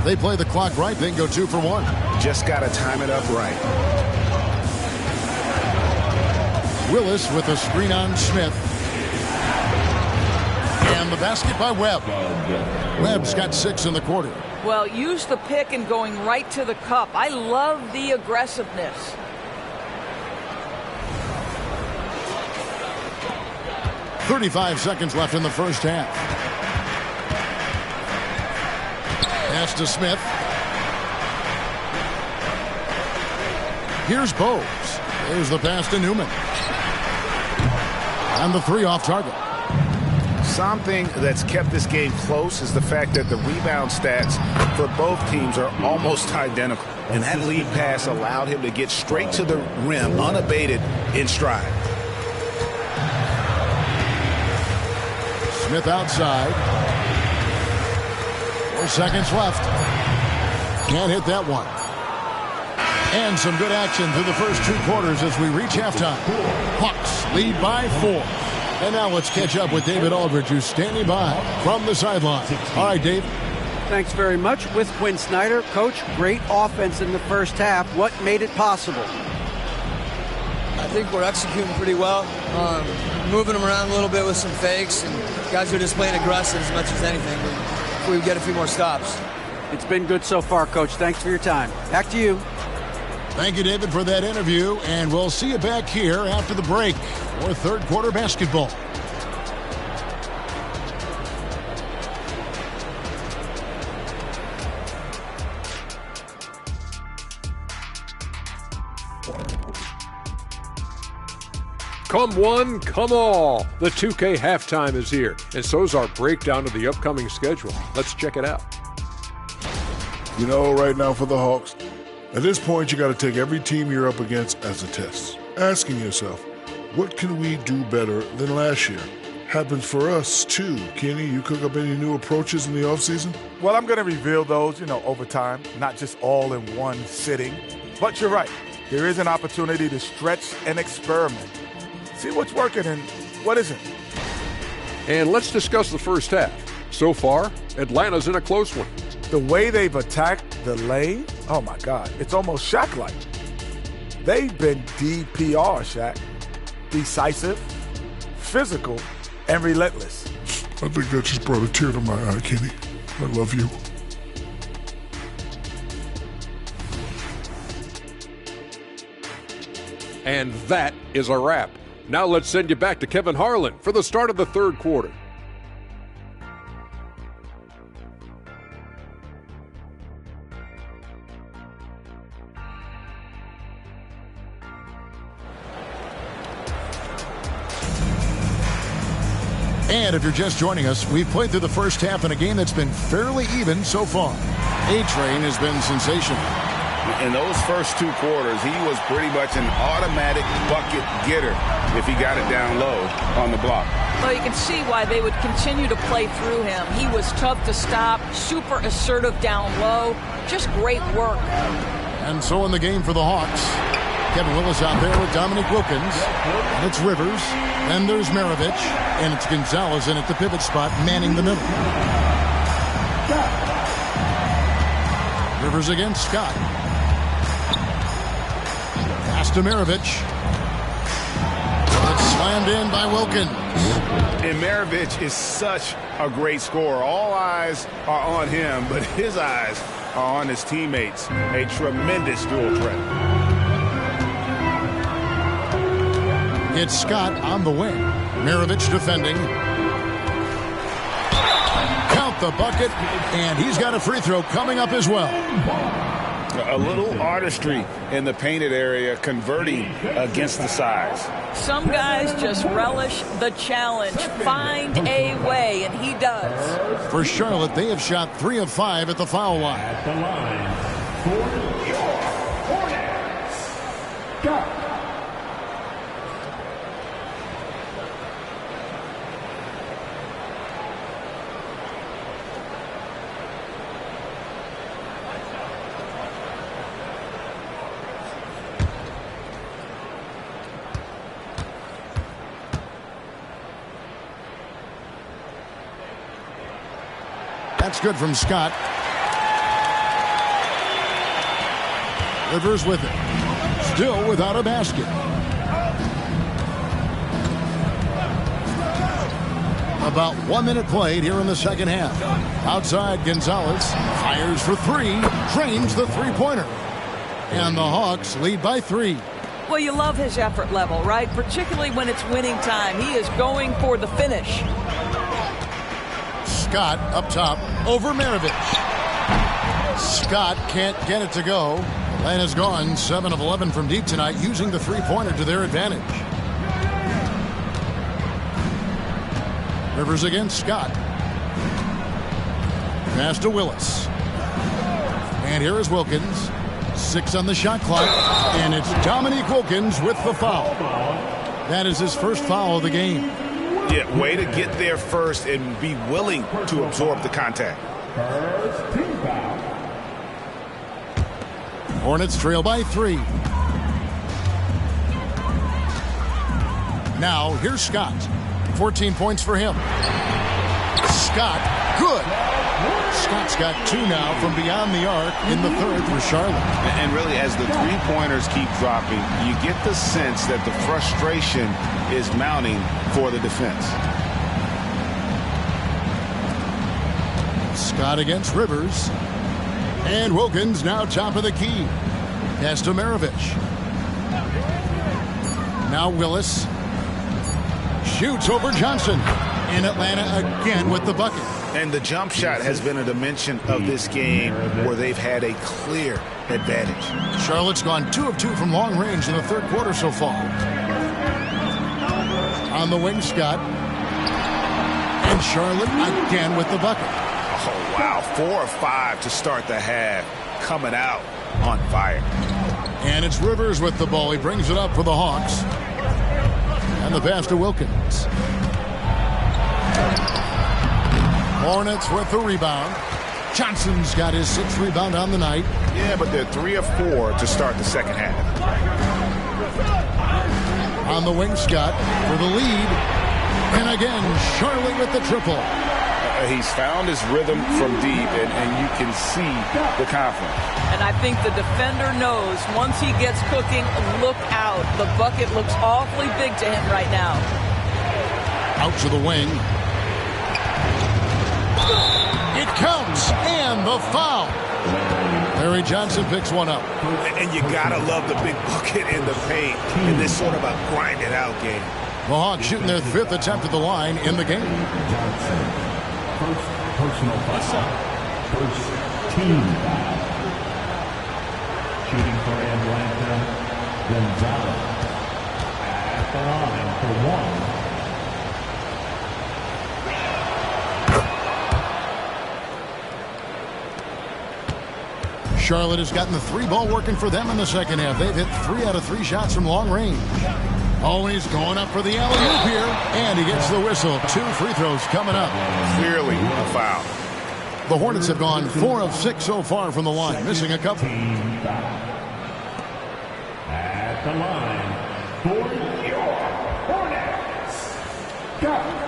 They play the clock right. They can go 2 for 1. Just got to time it up right. Willis with a screen on Smith. And the basket by Webb. Webb's got 6 in the quarter. Well, use the pick and going right to the cup. I love the aggressiveness. .35 seconds left in the first half. Pass to Smith. Here's Bogues. There's the pass to Newman. And the 3 off target. Something that's kept this game close is the fact that the rebound stats for both teams are almost identical. And that lead pass allowed him to get straight to the rim unabated in stride. Smith outside. 4 seconds left. Can't hit that one. And some good action through the first 2 quarters as we reach halftime. Hawks lead by 4. And now let's catch up with David Aldridge, who's standing by from the sideline. All right, Dave. Thanks very much. With Quinn Snyder. Coach, great offense in the first half. What made it possible? I think we're executing pretty well. Moving them around a little bit with some fakes, and guys are just playing aggressive as much as anything. We get a few more stops. It's been good so far, Coach. Thanks for your time. Back to you. Thank you, David, for that interview, and we'll see you back here after the break for third quarter basketball. Come one, come all. The 2K halftime is here, and so's our breakdown of the upcoming schedule. Let's check it out. You know, right now for the Hawks, at this point, you got to take every team you're up against as a test. Asking yourself, what can we do better than last year? Happens for us, too. Kenny, you cook up any new approaches in the offseason? Well, I'm going to reveal those, over time, not just all in one sitting. But you're right. There is an opportunity to stretch and experiment. See what's working and what isn't. And let's discuss the first half. So far, Atlanta's in a close one. The way they've attacked the lane, oh my God, it's almost Shaq-like. They've been DPR, Shaq. Decisive, physical, and relentless. I think that just brought a tear to my eye, Kenny. I love you. And that is a wrap. Now let's send you back to Kevin Harlan for the start of the third quarter. And if you're just joining us, we've played through the first half in a game that's been fairly even so far. A-Train has been sensational. In those first 2 quarters, he was pretty much an automatic bucket getter if he got it down low on the block. Well, you can see why they would continue to play through him. He was tough to stop, super assertive down low, just great work. And so in the game for the Hawks, Kevin Willis out there with Dominique Wilkins. And it's Rivers. Then there's Maravich. And it's Gonzalez in at the pivot spot, manning the middle. Rivers against Scott. Pass to Maravich. It's slammed in by Wilkins. And Maravich is such a great scorer. All eyes are on him, but his eyes are on his teammates. A tremendous dual threat. It's Scott on the wing. Maravich defending. Count the bucket, and he's got a free throw coming up as well. A little artistry in the painted area, converting against the size. Some guys just relish the challenge. Find a way, and he does. For Charlotte, they have shot 3 of 5 at the foul line. At the line, for your Hornets, Scott. That's good from Scott. Rivers with it. Still without a basket. About 1 minute played here in the second half. Outside, Gonzalez fires for 3, drains the three-pointer. And the Hawks lead by 3. Well, you love his effort level, right? Particularly when it's winning time. He is going for the finish. Scott up top over Maravich. Scott can't get it to go. Atlanta's gone 7 of 11 from deep tonight, using the three-pointer to their advantage. Rivers against Scott. Pass to Willis. And here is Wilkins. 6 on the shot clock. And it's Dominique Wilkins with the foul. That is his first foul of the game. Yeah, way to get there first and be willing to absorb the contact. First team foul. Hornets trail by 3. Now, here's Scott. 14 points for him. Scott, good. Scott's got 2 now from beyond the arc in the third for Charlotte. And really, as the three-pointers keep dropping, you get the sense that the frustration is mounting for the defense. Scott against Rivers. And Wilkins now top of the key. Pass to Maravich. Now Willis. Shoots over Johnson. And Atlanta again with the bucket. And the jump shot has been a dimension of this game where they've had a clear advantage. Charlotte's gone 2 of 2 from long range in the third quarter so far. On the wing, Scott. And Charlotte again with the bucket. Oh, wow. 4 of 5 to start the half. Coming out on fire. And it's Rivers with the ball. He brings it up for the Hawks. And the pass to Wilkins. Hornets with the rebound. Johnson's got his 6th rebound on the night. Yeah, but they're 3 of 4 to start the second half. On the wing, Scott for the lead. And again, Charlotte with the triple. He's found his rhythm from deep, and you can see the confidence. And I think the defender knows once he gets cooking, look out. The bucket looks awfully big to him right now. Out to the wing. It counts, and the foul. Larry Johnson picks one up. And you gotta love the big bucket in the paint in this sort of a grind-it-out game. The Hawks shooting their 5th attempt at the line in the game. First personal foul. First team foul. Shooting for Atlanta, Gonzalez. At the line for 1. Charlotte has gotten the 3-ball working for them in the second half. They've hit 3 out of 3 shots from long range. Oh, he's going up for the alley-oop here, and he gets the whistle. 2 free throws coming up. Clearly a foul. The Hornets have gone 4 of 6 so far from the line, missing a couple. At the line for your Hornets. Go.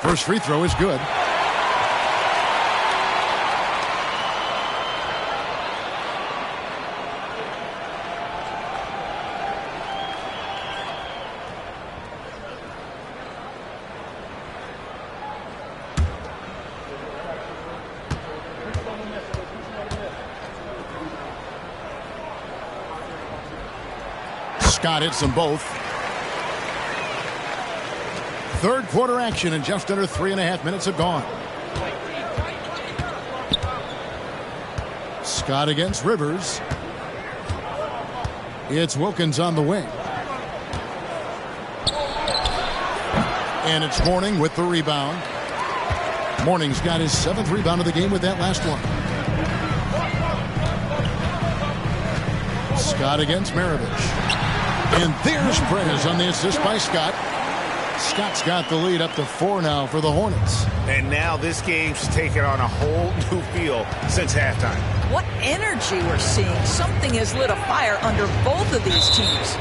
First free throw is good. Scott hits them both. Third quarter action, and just under 3.5 minutes have gone. Scott against Rivers. It's Wilkins on the wing. And it's Mourning with the rebound. Mourning's got his 7th rebound of the game with that last one. Scott against Maravich. And there's Prez on the assist by Scott. Scott's got the lead up to 4 now for the Hornets. And now this game's taken on a whole new feel since halftime. What energy we're seeing. Something has lit a fire under both of these teams.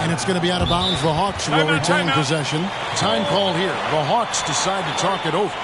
And it's going to be out of bounds. The Hawks will retain possession. Time call here. The Hawks decide to talk it over.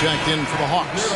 Checked in for the Hawks.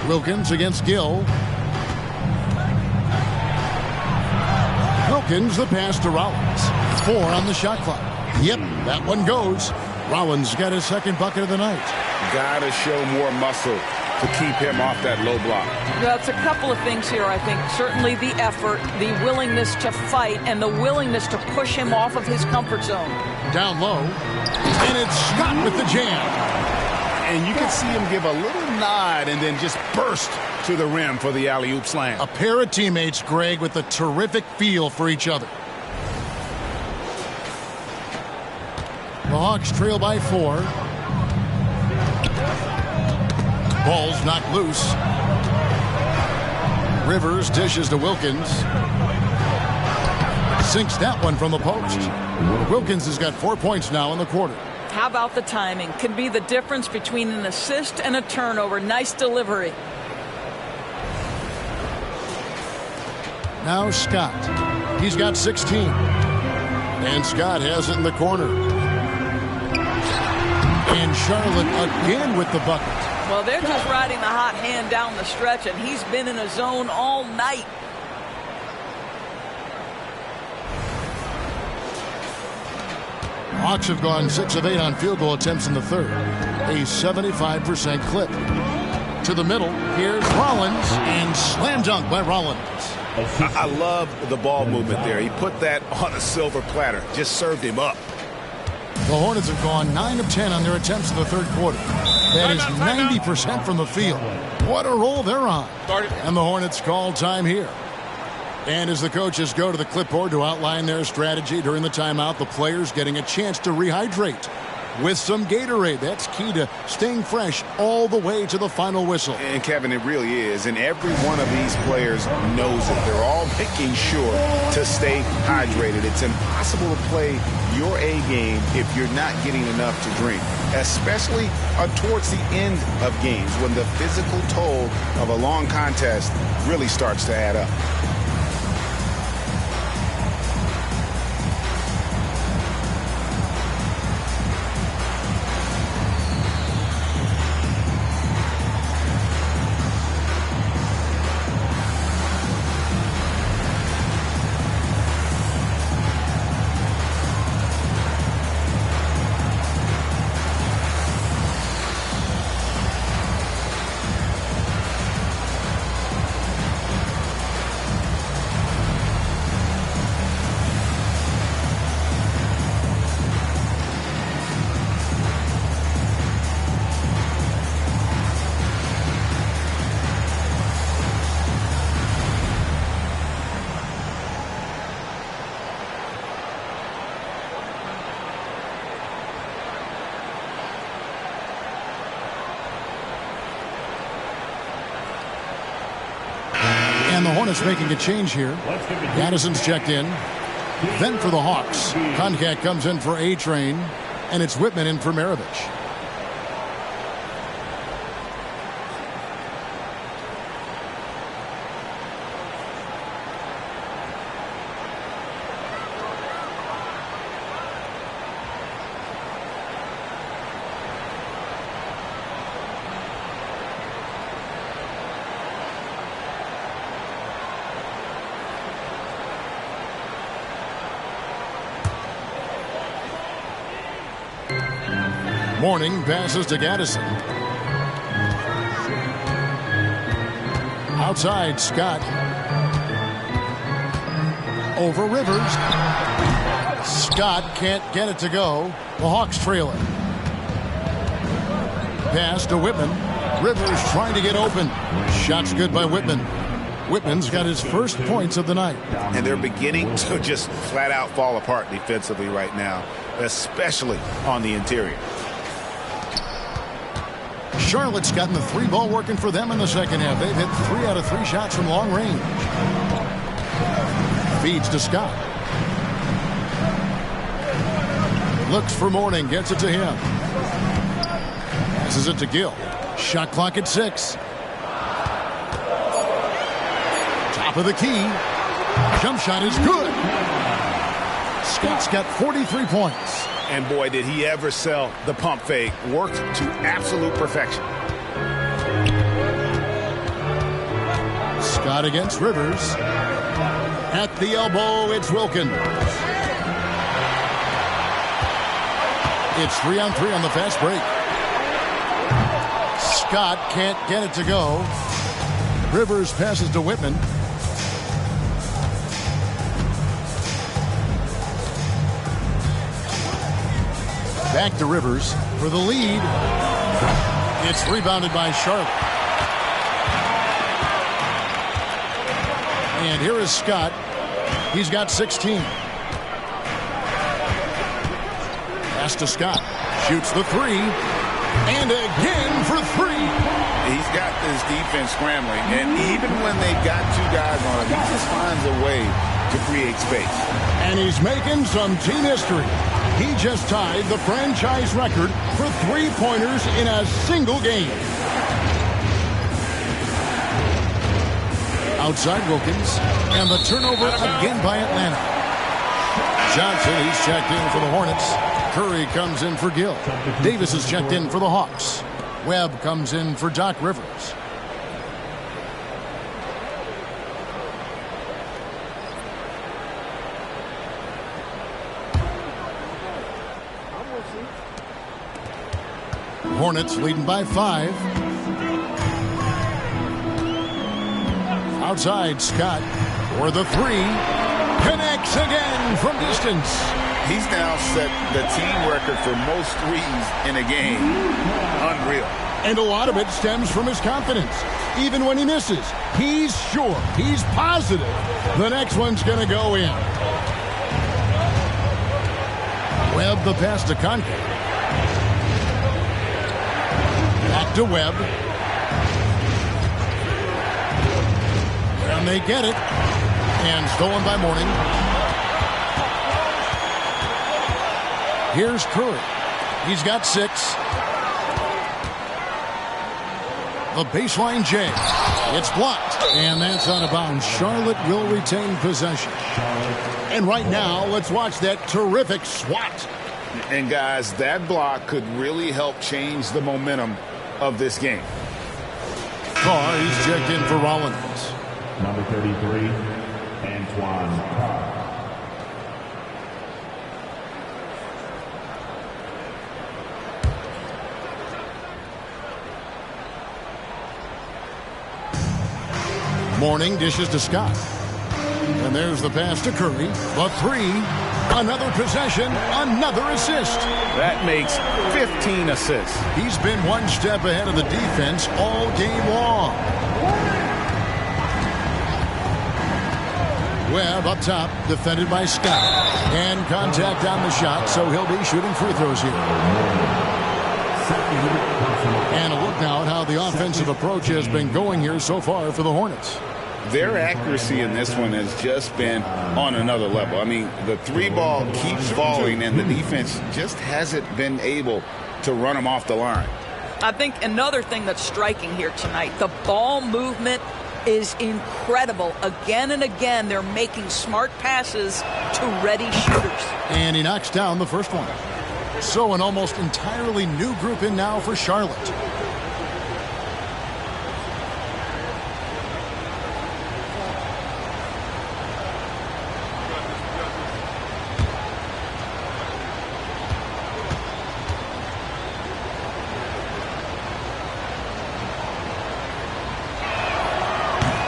Wilkins against Gill. Wilkins, the pass to Rollins. 4 on the shot clock. Yep, that one goes. Rollins got his 2nd bucket of the night. Gotta show more muscle to keep him off that low block. Well, it's a couple of things here, I think. Certainly the effort, the willingness to fight, and the willingness to push him off of his comfort zone. Down low. And it's Scott with the jam. And you can see him give a little nod and then just burst to the rim for the alley-oop slam. A pair of teammates, Greg, with a terrific feel for each other. The Hawks trail by 4. Ball's knocked loose. Rivers dishes to Wilkins. Sinks that one from the post. Wilkins has got 4 points now in the quarter. How about the timing? Can be the difference between an assist and a turnover. Nice delivery. Now Scott. He's got 16. And Scott has it in the corner. And Charlotte again with the bucket. Well, they're just riding the hot hand down the stretch, and he's been in a zone all night. Hawks have gone 6 of 8 on field goal attempts in the third. A 75% clip. To the middle, here's Rollins, and slam dunk by Rollins. I love the ball movement there. He put that on a silver platter. Just served him up. The Hornets have gone 9 of 10 on their attempts in the third quarter. That is 90% from the field. What a roll they're on. And the Hornets call time here. And as the coaches go to the clipboard to outline their strategy during the timeout, the players getting a chance to rehydrate with some Gatorade. That's key to staying fresh all the way to the final whistle. And Kevin, it really is. And every one of these players knows it. They're all making sure to stay hydrated. It's impossible to play your A game if you're not getting enough to drink, especially towards the end of games when the physical toll of a long contest really starts to add up. And the Hornets making a change here. Addison's checked in. Then for the Hawks, Koncat comes in for A-Train, and it's Whitman in for Maravich. Morning passes to Gaddison. Outside, Scott. Over Rivers. Scott can't get it to go. The Hawks trail it. Pass to Whitman. Rivers trying to get open. Shot's good by Whitman. Whitman's got his first points of the night. And they're beginning to just flat out fall apart defensively right now, especially on the interior. Charlotte's gotten the 3-ball working for them in the second half. They've hit 3 out of 3 shots from long range. Feeds to Scott. Looks for Mourning, gets it to him. Passes it to Gill. Shot clock at 6. Top of the key. Jump shot is good. Scott's got 43 points. And boy, did he ever sell the pump fake. Worked to absolute perfection. Scott against Rivers. At the elbow, it's Wilkins. It's 3-on-3 on the fast break. Scott can't get it to go. Rivers passes to Whitman. Back to Rivers for the lead. It's rebounded by Charlotte. And here is Scott. He's got 16. Pass to Scott. Shoots the 3. And again for 3. He's got this defense scrambling. And even when they've got 2 guys on him, he just finds a way to create space. And he's making some team history. He just tied the franchise record for three-pointers in a single game. Outside Wilkins, and the turnover again by Atlanta. Johnson, he's checked in for the Hornets. Curry comes in for Gill. Davis is checked in for the Hawks. Webb comes in for Doc Rivers. Hornets leading by 5. Outside, Scott for the 3. Connects again from distance. He's now set the team record for most threes in a game. Unreal. And a lot of it stems from his confidence. Even when he misses, he's sure, he's positive the next one's going to go in. Webb the pass to Conte. Back to Webb. And they get it. And stolen by Mourning. Here's Curry. He's got 6. The baseline J. It's blocked. And that's out of bounds. Charlotte will retain possession. And right now, let's watch that terrific swat. And guys, that block could really help change the momentum of this game. Carr, he's checked in for Rollins. Number 33, Antoine Carr. Mourning dishes to Scott. And there's the pass to Curry. The 3. Another possession, another assist. That makes 15 assists. He's been one step ahead of the defense all game long. Webb up top, defended by Scott. And contact on the shot, so he'll be shooting free throws here. And a look now at how the offensive approach has been going here so far for the Hornets. Their accuracy in this one has just been on another level. I mean, the 3 ball keeps falling, and the defense just hasn't been able to run them off the line. I think another thing that's striking here tonight, the ball movement is incredible. Again and again, they're making smart passes to ready shooters. And he knocks down the first one. So an almost entirely new group in now for Charlotte.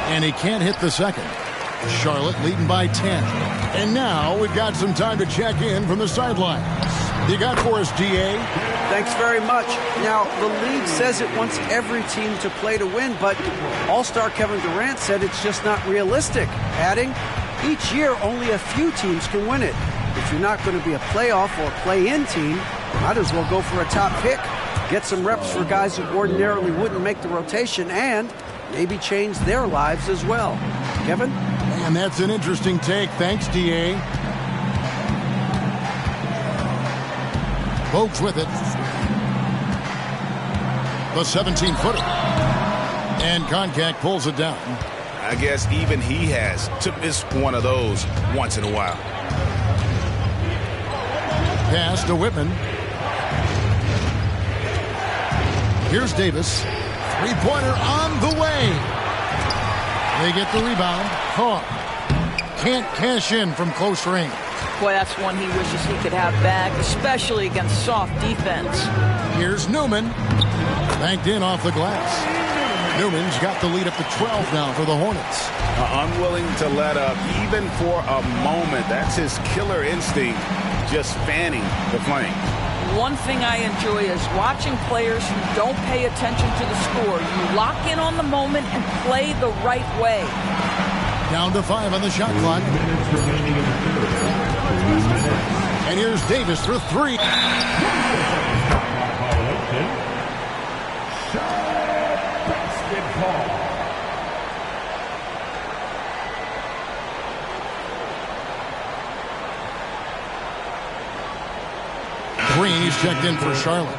And he can't hit the second. Charlotte leading by 10. And now we've got some time to check in from the sidelines. You got for us, DA? Thanks very much. Now, the league says it wants every team to play to win, but All-Star Kevin Durant said it's just not realistic, adding, each year only a few teams can win it. If you're not going to be a playoff or play-in team, might as well go for a top pick, get some reps for guys who ordinarily wouldn't make the rotation, and maybe change their lives as well. Kevin? And that's an interesting take. Thanks, DA. Bogues with it. The 17-footer. And Koncak pulls it down. I guess even he has to miss one of those once in a while. Pass to Whitman. Here's Davis. Three-pointer on the way. They get the rebound. Carr can't cash in from close range. Boy, that's one he wishes he could have back, especially against soft defense. Here's Newman. Banked in off the glass. Newman's got the lead up to 12 now for the Hornets. Unwilling to let up even for a moment. That's his killer instinct, just fanning the flame. One thing I enjoy is watching players who don't pay attention to the score. You lock in on the moment and play the right way. Down to 5 on the shot clock. And here's Davis for 3. Green, he's checked in for Charlotte.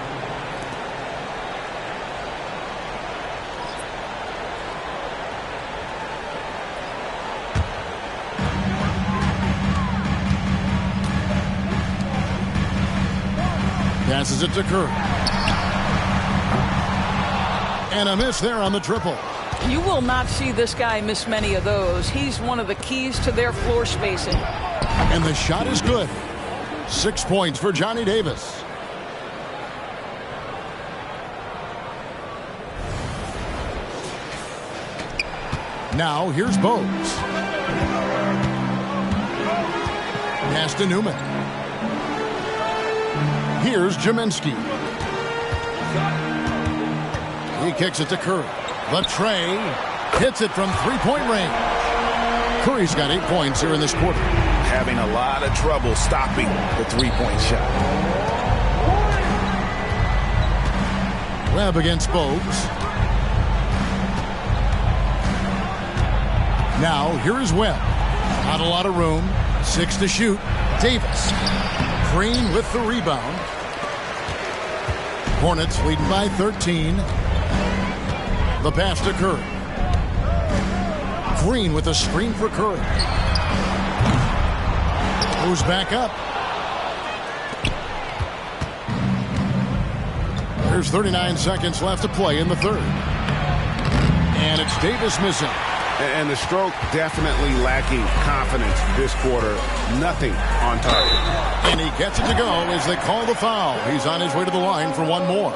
Passes it to Curry. And a miss there on the triple. You will not see this guy miss many of those. He's one of the keys to their floor spacing. And the shot is good. 6 points for Johnny Davis. Now here's Bogues. Pass to Newman. Here's Jaminski. He kicks it to Curry. The tray hits it from three-point range. Curry's got 8 points here in this quarter. Having a lot of trouble stopping the three-point shot. Webb against Bogues. Now here is Webb. Not a lot of room. 6 to shoot. Davis. Green with the rebound. Hornets leading by 13. The pass to Curry. Green with a screen for Curry. Goes back up. There's 39 seconds left to play in the third. And it's Davis missing. And the stroke definitely lacking confidence this quarter. Nothing on target. And he gets it to go as they call the foul. He's on his way to the line for one more.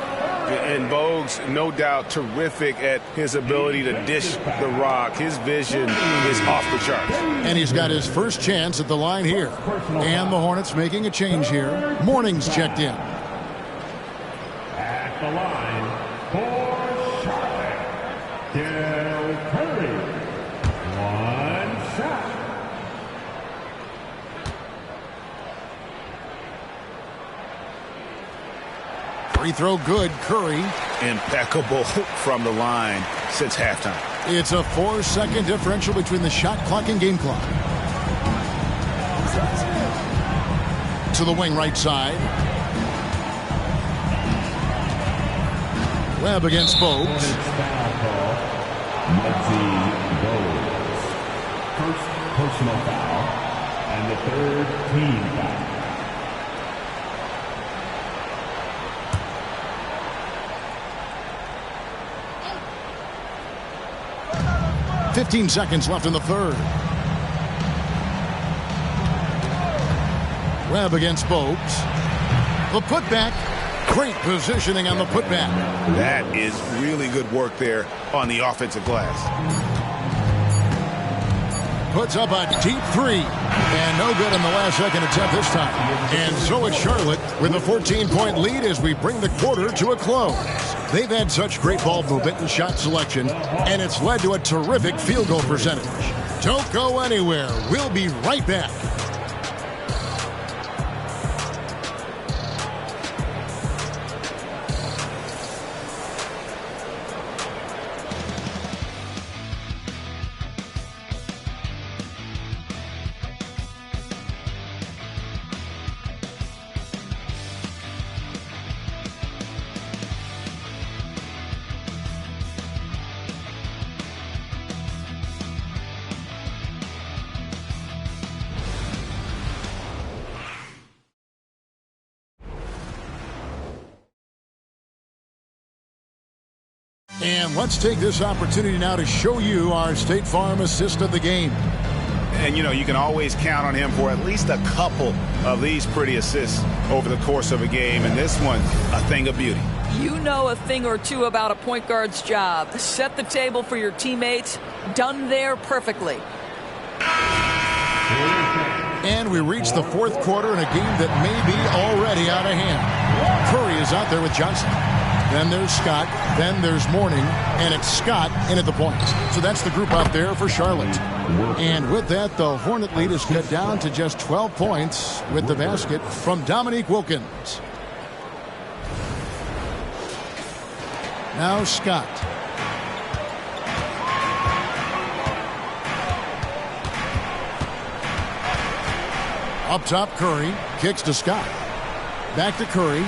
And Bogues, no doubt, terrific at his ability to dish the rock. His vision is off the charts. And he's got his first chance at the line here. And the Hornets making a change here. Morning's checked in. At the line for Charlotte, Del Curry. 1 shot. Free throw good. Curry. Impeccable from the line since halftime. It's a 4-second differential between the shot clock and game clock. To the wing right side. Webb against Bogues. First personal foul and the third team foul. 15 seconds left in the third. Webb against Bogues. The putback. Great positioning on the putback. That is really good work there on the offensive glass. Puts up a deep three. And no good in the last second attempt this time. And so it's Charlotte with a 14-point lead as we bring the quarter to a close. They've had such great ball movement and shot selection, and it's led to a terrific field goal percentage. Don't go anywhere. We'll be right back. And let's take this opportunity now to show you our State Farm assist of the game. And, you know, you can always count on him for at least a couple of these pretty assists over the course of a game. And this one, a thing of beauty. You know a thing or two about a point guard's job. Set the table for your teammates. Done there perfectly. And we reach the fourth quarter in a game that may be already out of hand. Curry is out there with Johnson. Then there's Scott. Then there's Morning. And it's Scott in at the points. So that's the group out there for Charlotte. And with that, the Hornet lead is cut down to just 12 points with the basket from Dominique Wilkins. Now Scott. Up top, Curry kicks to Scott. Back to Curry.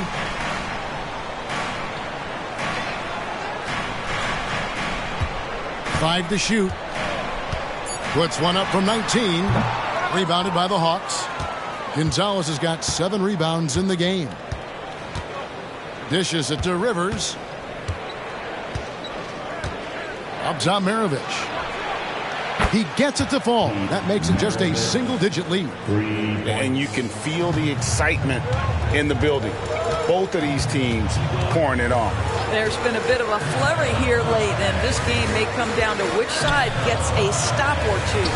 Five to shoot. Puts one up from 19. Rebounded by the Hawks. Gonzalez has got 7 rebounds in the game. Dishes it to Rivers. Up top, Maravich. He gets it to fall. That makes it just a single-digit lead. And you can feel the excitement in the building. Both of these teams pouring it on. There's been a bit of a flurry here late, and this game may come down to which side gets a stop or two.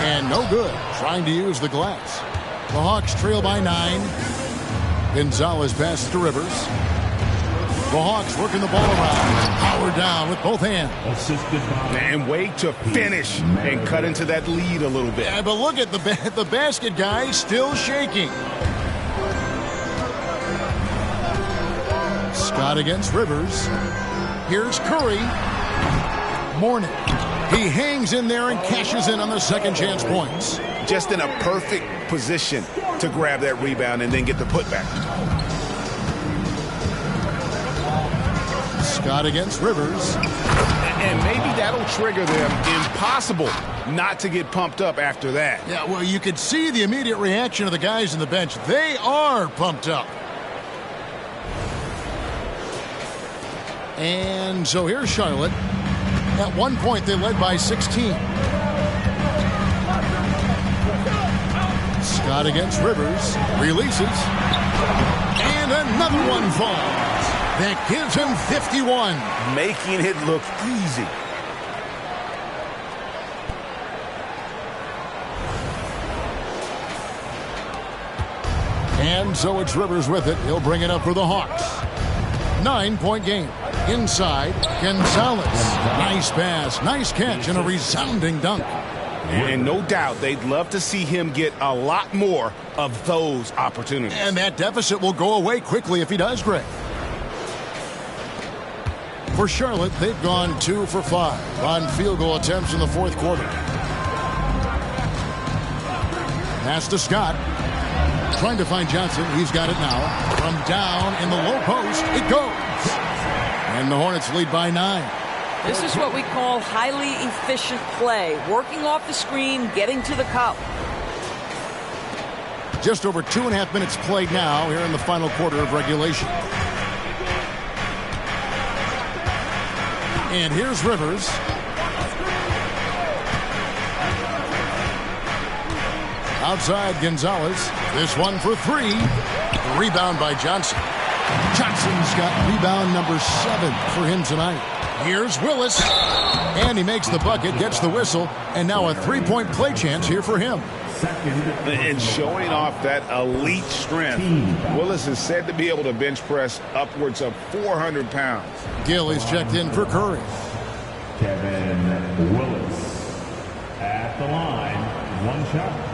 And no good, trying to use the glass. The Hawks trail by 9. Gonzalez passes to Rivers. The Hawks working the ball around. Howard down with both hands. And wait to finish and cut into that lead a little bit. Yeah, but look at the basket guy still shaking. Scott against Rivers. Here's Curry. Morning. He hangs in there and cashes in on the second chance points. Just in a perfect position to grab that rebound and then get the putback. Scott against Rivers. And maybe that'll trigger them. Impossible not to get pumped up after that. Yeah, well, you could see the immediate reaction of the guys on the bench. They are pumped up. And so here's Charlotte. At one point, they led by 16. Scott against Rivers. Releases. And another one falls. That gives him 51. Making it look easy. And so it's Rivers with it. He'll bring it up for the Hawks. 9-point game. Inside, Gonzalez. Nice pass, nice catch, and a resounding dunk. And no doubt they'd love to see him get a lot more of those opportunities. And that deficit will go away quickly if he does, Greg. For Charlotte, they've gone 2 for 5 on field goal attempts in the fourth quarter. Pass to Scott. Trying to find Johnson. He's got it now. From down in the low post, it goes. And the Hornets lead by 9. This is what we call highly efficient play. Working off the screen, getting to the cup. Just over 2.5 minutes played now here in the final quarter of regulation. And here's Rivers. Outside Gonzalez. This one for 3. Rebound by Johnson. Johnson's got rebound number 7 for him tonight. Here's Willis. And he makes the bucket, gets the whistle, and now a 3-point play chance here for him. And showing off that elite strength, Willis is said to be able to bench press upwards of 400 pounds. Gill is checked in for Curry. Kevin Willis at the line, 1 shot.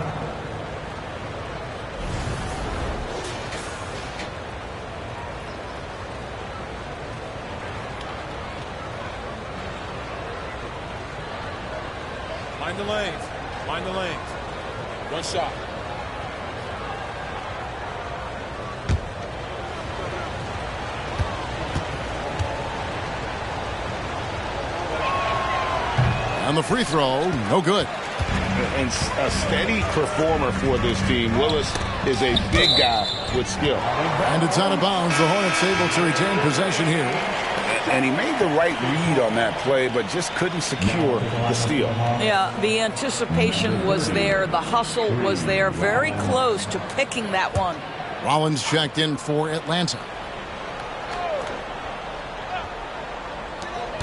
Mind the lanes. Mind the lanes. 1 shot. On the free throw, no good. And a steady performer for this team. Willis is a big guy with skill. And it's out of bounds. The Hornets able to retain possession here. And he made the right read on that play, but just couldn't secure the steal. Yeah, the anticipation was there. The hustle was there. Very close to picking that one. Rollins checked in for Atlanta.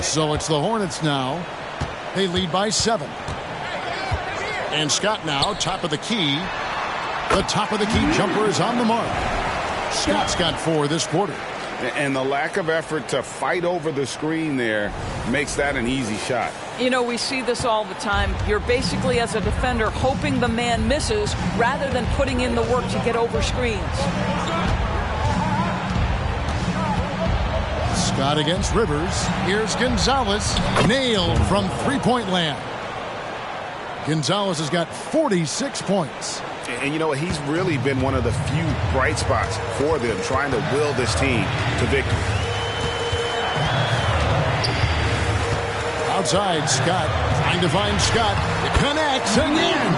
So it's the Hornets now. They lead by 7. And Scott now, top of the key. The top of the key jumper is on the mark. Scott's got 4 this quarter. And the lack of effort to fight over the screen there makes that an easy shot. You know, we see this all the time. You're basically, as a defender, hoping the man misses rather than putting in the work to get over screens. Scott against Rivers. Here's Gonzalez. Nailed from 3-point land. Gonzalez has got 46 points. And you know what? He's really been one of the few bright spots for them, trying to will this team to victory. Outside, Scott trying to find Scott. Connects again.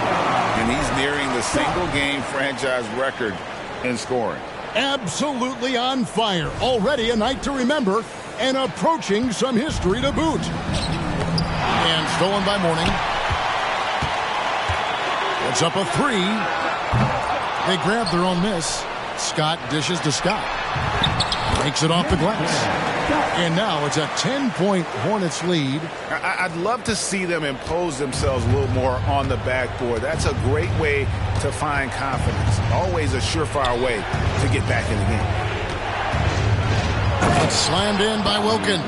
And he's nearing the single-game franchise record in scoring. Absolutely on fire. Already a night to remember and approaching some history to boot. And stolen by Mourning. It's up a 3. They grab their own miss. Scott dishes to Scott. Makes it off the glass. And now it's a 10-point Hornets lead. I'd love to see them impose themselves a little more on the backboard. That's a great way to find confidence. Always a surefire way to get back in the game. It's slammed in by Wilkins.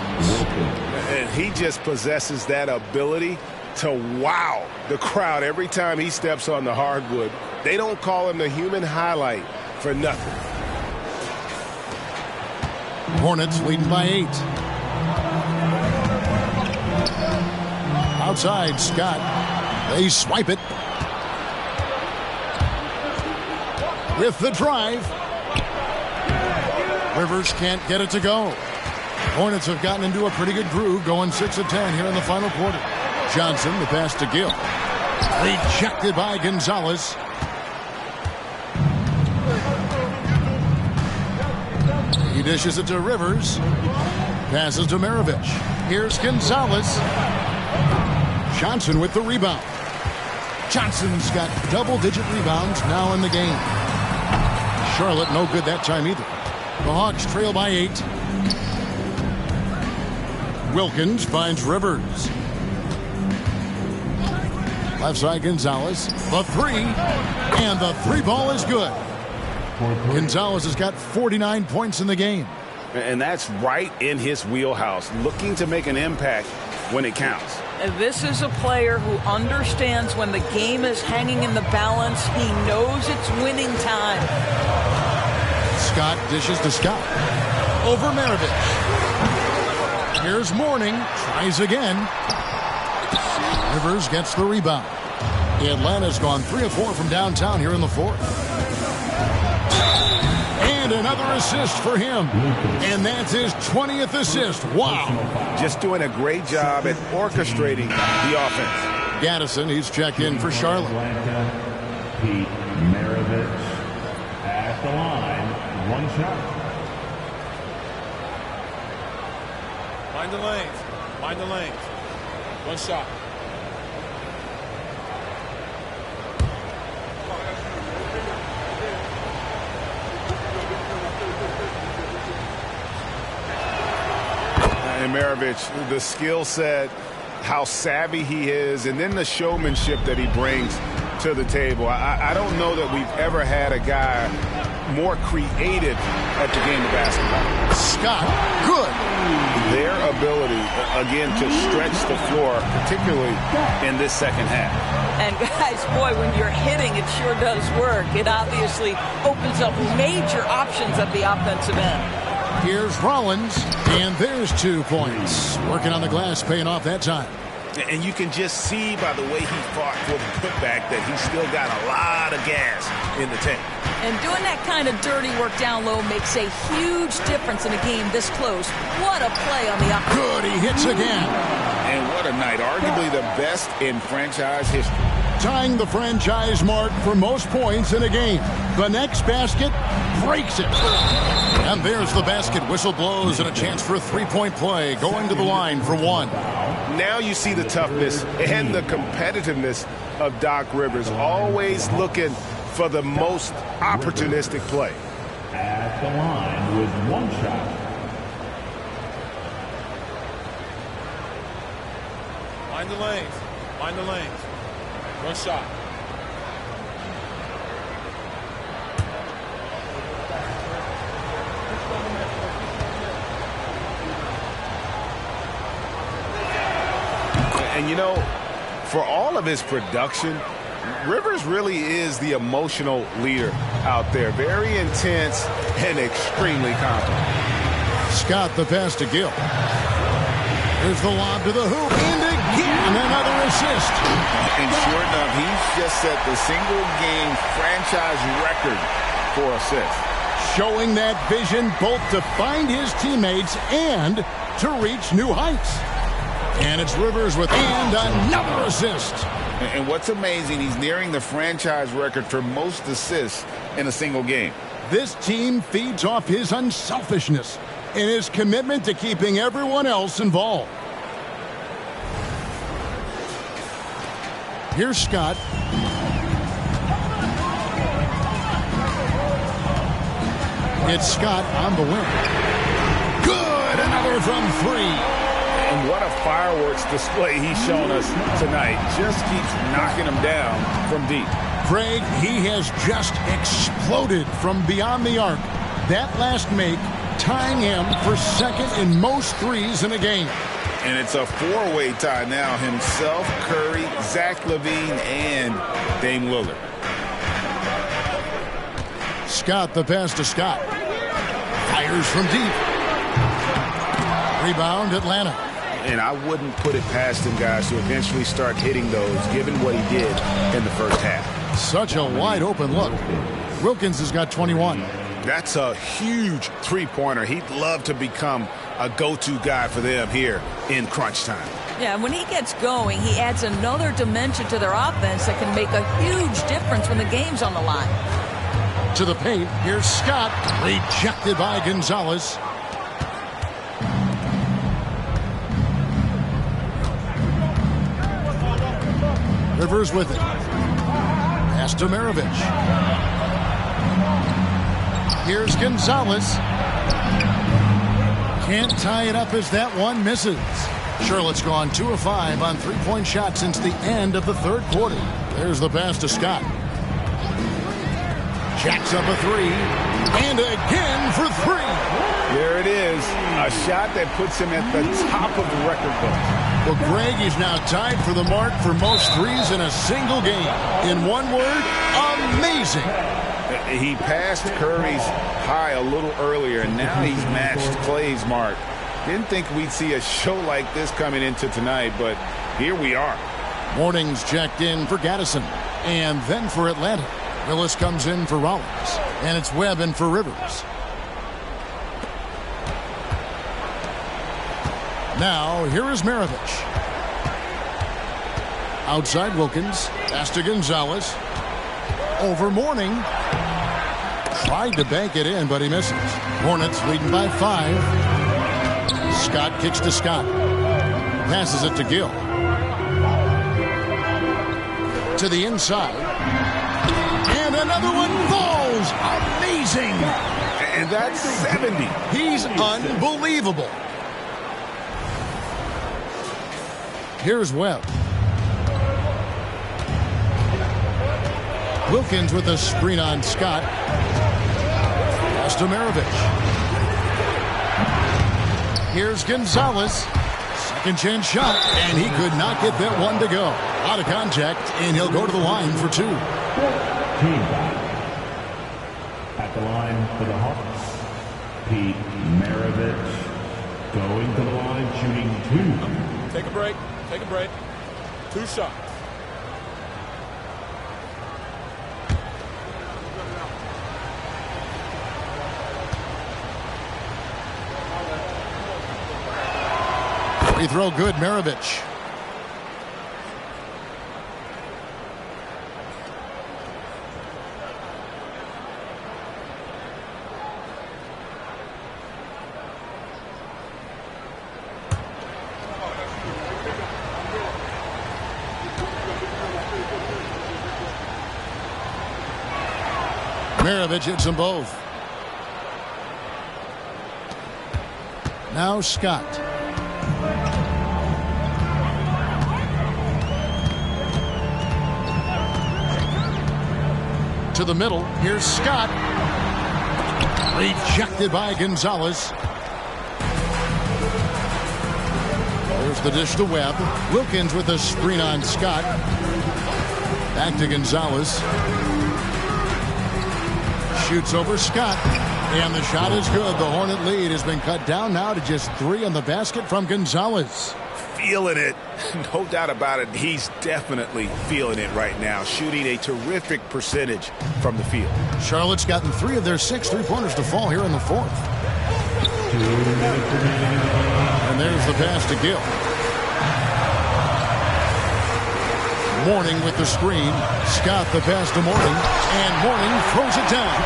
And he just possesses that ability to wow the crowd every time he steps on the hardwood. They don't call him the human highlight for nothing. Hornets leading by 8. Outside, Scott. They swipe it. With the drive. Rivers can't get it to go. Hornets have gotten into a pretty good groove, going 6 of 10 here in the final quarter. Johnson, the pass to Gill. Rejected by Gonzalez. He dishes it to Rivers. Passes to Maravich. Here's Gonzalez. Johnson with the rebound. Johnson's got double-digit rebounds now in the game. Charlotte no good that time either. The Hawks trail by 8. Wilkins finds Rivers. Left side Gonzalez. The 3. And the 3 ball is good. Gonzalez has got 49 points in the game. And that's right in his wheelhouse, looking to make an impact when it counts. This is a player who understands when the game is hanging in the balance. He knows it's winning time. Scott dishes to Scott. Over Maravich. Here's Mourning. Tries again. Rivers gets the rebound. Atlanta's gone 3 of 4 from downtown here in the fourth. And another assist for him. And that's his 20th assist. Wow. Just doing a great job at orchestrating the offense. Gaddison, he's checked in for Charlotte. Pete Maravich at the line. 1 shot. Mind the lanes. Mind the lanes. 1 shot. And Maravich, the skill set, how savvy he is, and then the showmanship that he brings to the table. I don't know that we've ever had a guy more creative at the game of basketball. Scott, good. Their ability, again, to stretch the floor, particularly in this second half. And guys, boy, when you're hitting, it sure does work. It obviously opens up major options at the offensive end. Here's Rollins, and there's 2 points. Working on the glass, paying off that time. And you can just see by the way he fought for the putback that he's still got a lot of gas in the tank. And doing that kind of dirty work down low makes a huge difference in a game this close. What a play on the offense. Good, he hits again. And what a night, arguably the best in franchise history. Tying the franchise mark for most points in a game. The next basket breaks it. And there's the basket. Whistle blows and a chance for a 3-point play. Going to the line for 1. Now you see the toughness and the competitiveness of Doc Rivers. Always looking for the most opportunistic play. At the line with 1 shot. Mind the lanes. Mind the lanes. 1 shot. And you know, for all of his production, Rivers really is the emotional leader out there. Very intense and extremely confident. Scott the pass to Gill. Here's the lob to the hoop. And again, another assist. And sure enough, he's just set the single-game franchise record for assists. Showing that vision both to find his teammates and to reach new heights. And it's Rivers with and another assist. And what's amazing, he's nearing the franchise record for most assists in a single game. This team feeds off his unselfishness and his commitment to keeping everyone else involved. Here's Scott. It's Scott on the wing. Good! Another from three. And what a fireworks display he's shown us tonight. Just keeps knocking them down from deep. Craig, he has just exploded from beyond the arc. That last make tying him for second in most threes in a game. And it's a four-way tie now. Himself, Curry, Zach LaVine, and Dame Lillard. Scott, the pass to Scott. Fires from deep. Rebound, Atlanta. And I wouldn't put it past him, guys, to eventually start hitting those, given what he did in the first half. Such a wide-open look. Wilkins has got 21. That's a huge three-pointer. He'd love to become a go-to guy for them here in crunch time. Yeah, when he gets going, he adds another dimension to their offense that can make a huge difference when the game's on the line. To the paint, here's Scott. Rejected by Gonzalez. Rivers with it. Pass to Maravich. Here's Gonzalez. Can't tie it up as that one misses. Charlotte's gone 2 of 5 on three-point shots since the end of the third quarter. There's the pass to Scott. Jacks up a three. And again for three. There it is. A shot that puts him at the top of the record book. Well, Greg is now tied for the mark for most threes in a single game. In one word, amazing. He passed Curry's high a little earlier, and now he's matched Clay's mark. Didn't think we'd see a show like this coming into tonight, but here we are. Morning's checked in for Gaddison, and then for Atlanta. Willis comes in for Rollins, and it's Webb in for Rivers. Now, here is Maravich. Outside Wilkins. Pass to Gonzalez. Over Morning. Tried to bank it in, but he misses. Hornets leading by 5. Scott kicks to Scott. Passes it to Gill. To the inside. And another one falls. Amazing. And that's 70. He's unbelievable. Here's Webb. Wilkins with a screen on Scott. Pass to Maravich. Here's Gonzalez. Second chance shot, and he could not get that one to go. Out of contact, and he'll go to the line for 2. At the line for the Hawks, Pete Maravich going to the line, shooting 2. Take a break. Take a break. 2 shots. Free throw good, Maravich. Maravich hits them both. Now Scott. To the middle. Here's Scott. Rejected by Gonzalez. There's the dish to Webb. Wilkins with a screen on Scott. Back to Gonzalez. Shoots over Scott. And the shot is good. The Hornet lead has been cut down now to just 3 on the basket from Gonzalez. feeling it. No doubt about it. He's definitely feeling it right now, shooting a terrific percentage from the field. Charlotte's gotten 3 of their 6 3-pointers to fall here in the 4th. And there's the pass to Gill. Mourning with the screen. Scott the pass to Mourning. And Mourning throws it down.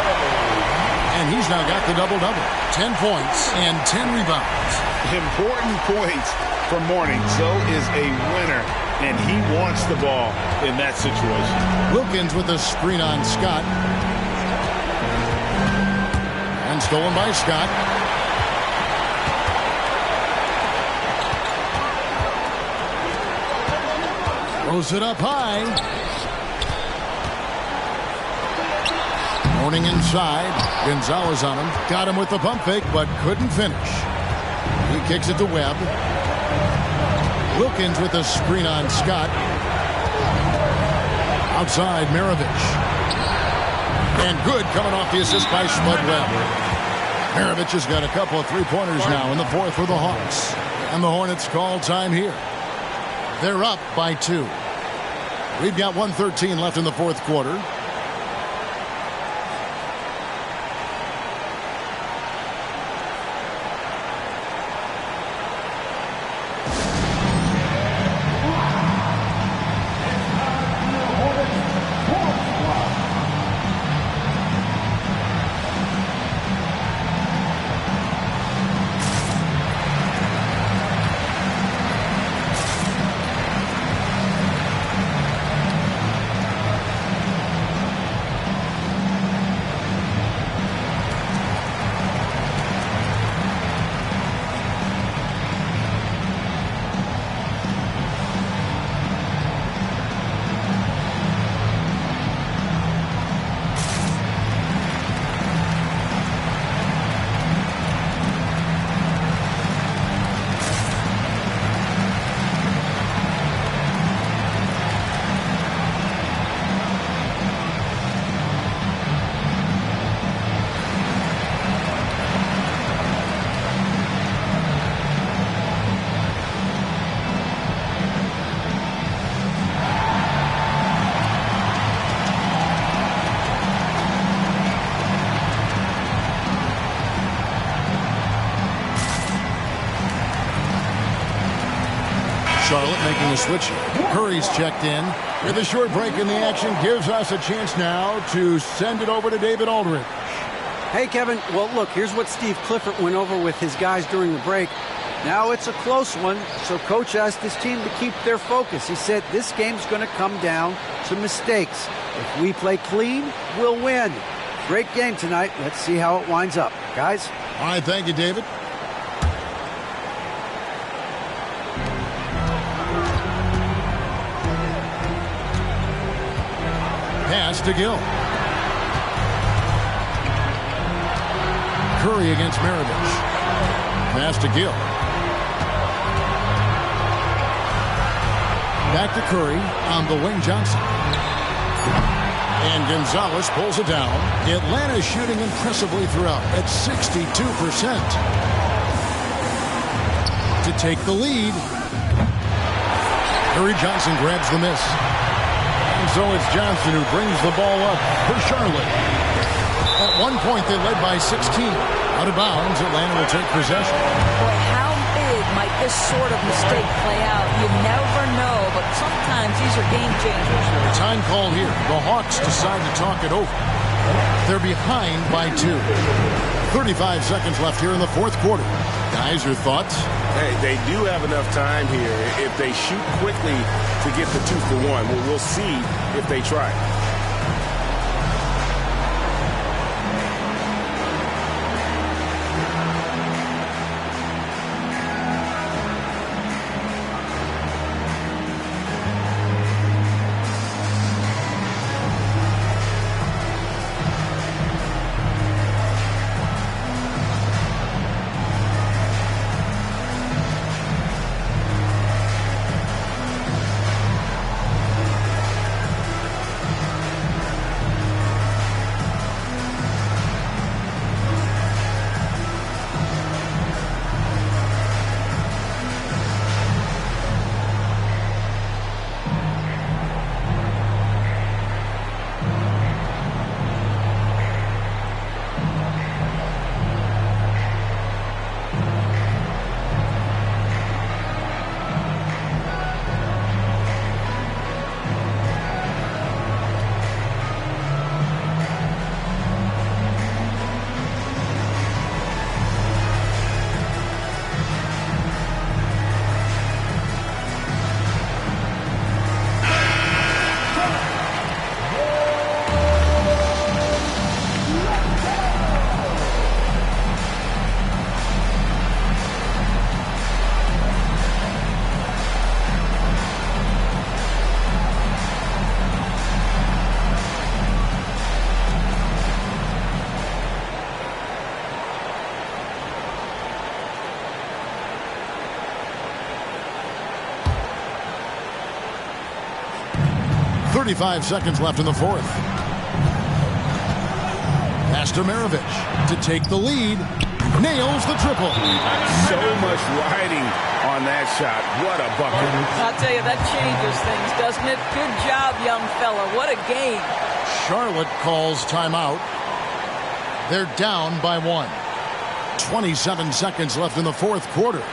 And he's now got the double-double. 10 points and 10 rebounds. Important points for Mourning. So is a winner. And he wants the ball in that situation. Wilkins with a screen on Scott. And stolen by Scott. Throws it up high. Mourning inside. Gonzalez on him. Got him with the pump fake, but couldn't finish. He kicks it to Webb. Wilkins with a screen on Scott. Outside, Maravich. And good coming off the assist by Spud Webb. Maravich has got a couple of 3-pointers now in the 4th for the Hawks. And the Hornets call time here. They're up by 2. We've got 1:13 left in the 4th quarter. Charlotte making a switch. Curry's checked in. With a short break in the action, gives us a chance now to send it over to David Aldridge. Hey, Kevin. Well, look, here's what Steve Clifford went over with his guys during the break. Now it's a close one, so Coach asked his team to keep their focus. He said this game's going to come down to mistakes. If we play clean, we'll win. Great game tonight. Let's see how it winds up. Guys? All right, thank you, David. Pass to Gill. Curry against Maravich. Pass to Gill. Back to Curry on the wing. Johnson. And Gonzalez pulls it down. Atlanta shooting impressively throughout at 62% to take the lead. Curry Johnson grabs the miss. And so it's Johnson who brings the ball up for Charlotte. At one point, they led by 16. Out of bounds, Atlanta will take possession. Boy, how big might this sort of mistake play out? You never know, but sometimes these are game changers. Time call here. The Hawks decide to talk it over. They're behind by 2. 35 seconds left here in the 4th quarter. Guys, your thoughts? Hey, they do have enough time here. If they shoot quickly to get the 2 for 1, we'll see if they try. 35 seconds left in the fourth. Pass to Maravich to take the lead. Nails the triple. So much riding on that shot. What a bucket. I'll tell you, that changes things, doesn't it? Good job, young fella. What a game. Charlotte calls timeout. They're down by 1. 27 seconds left in the fourth quarter.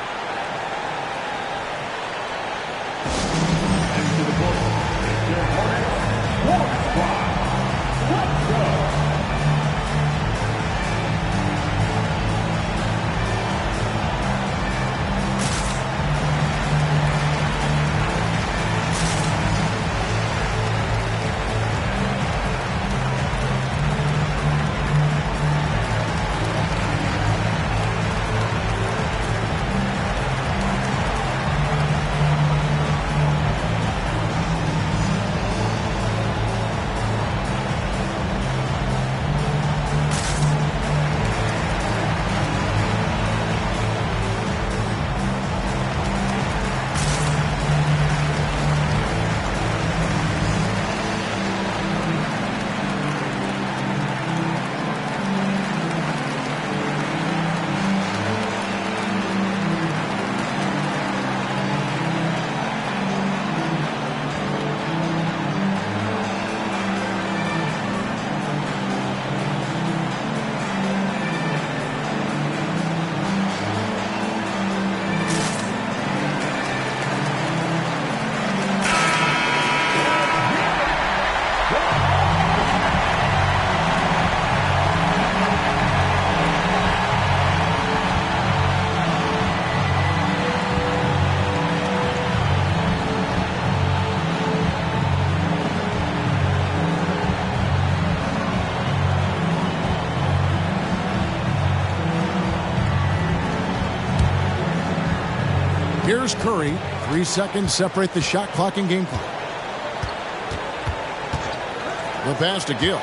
Here's Curry. 3 seconds separate the shot clock and game clock. The pass to Gill.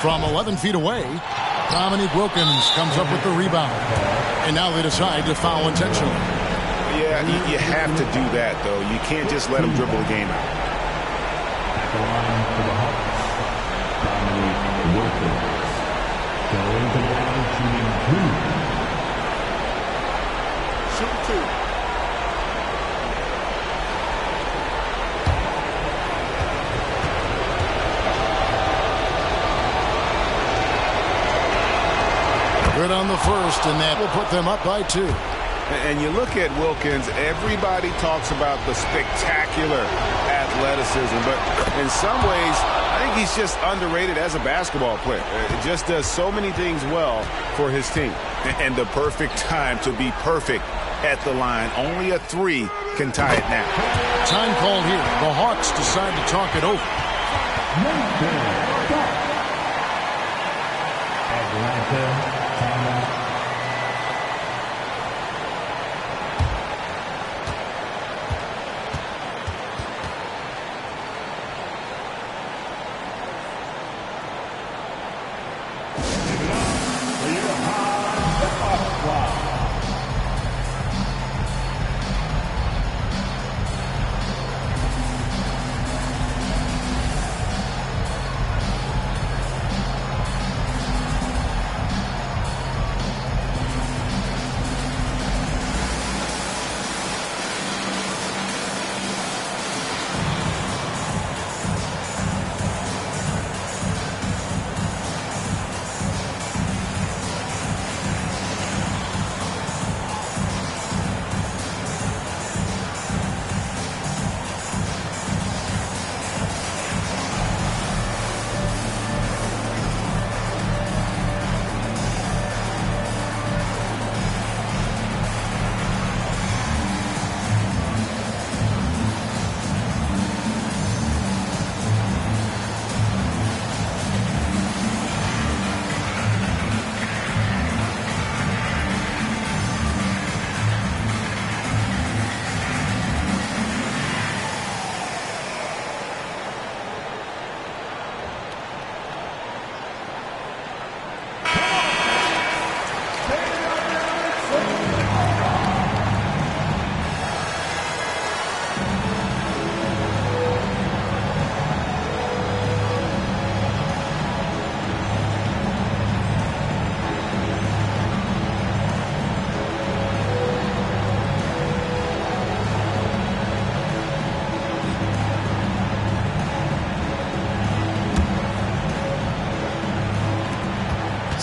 From 11 feet away, Dominique Wilkins comes up with the rebound. And now they decide to foul intentionally. Yeah, you have to do that, though. You can't just let him dribble the game out. At the line for the Hawks, Dominique Wilkins. Going to the line, shooting 2. Good on the first, and that will put them up by 2. And you look at Wilkins, everybody talks about the spectacular athleticism, but in some ways, I think he's just underrated as a basketball player. It just does so many things well for his team. And the perfect time to be perfect at the line. Only a 3 can tie it now. Time called here. The Hawks decide to talk it over. Atlanta.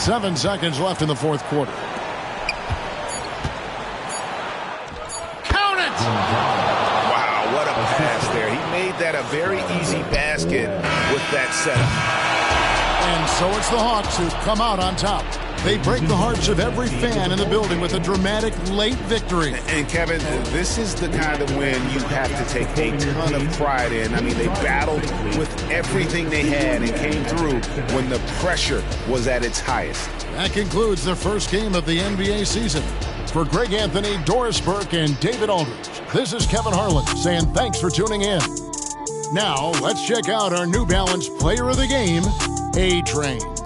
7 seconds left in the fourth quarter. Count it! Wow, what a pass there. He made that a very easy basket with that setup. And so it's the Hawks who come out on top. They break the hearts of every fan in the building with a dramatic late victory. And Kevin, this is the kind of win you have to take a ton of pride in. I mean, they battled with everything they had and came through when the pressure was at its highest. That concludes the first game of the NBA season. For Greg Anthony, Doris Burke, and David Aldridge, this is Kevin Harlan saying thanks for tuning in. Now, let's check out our New Balance Player of the Game, A-Train.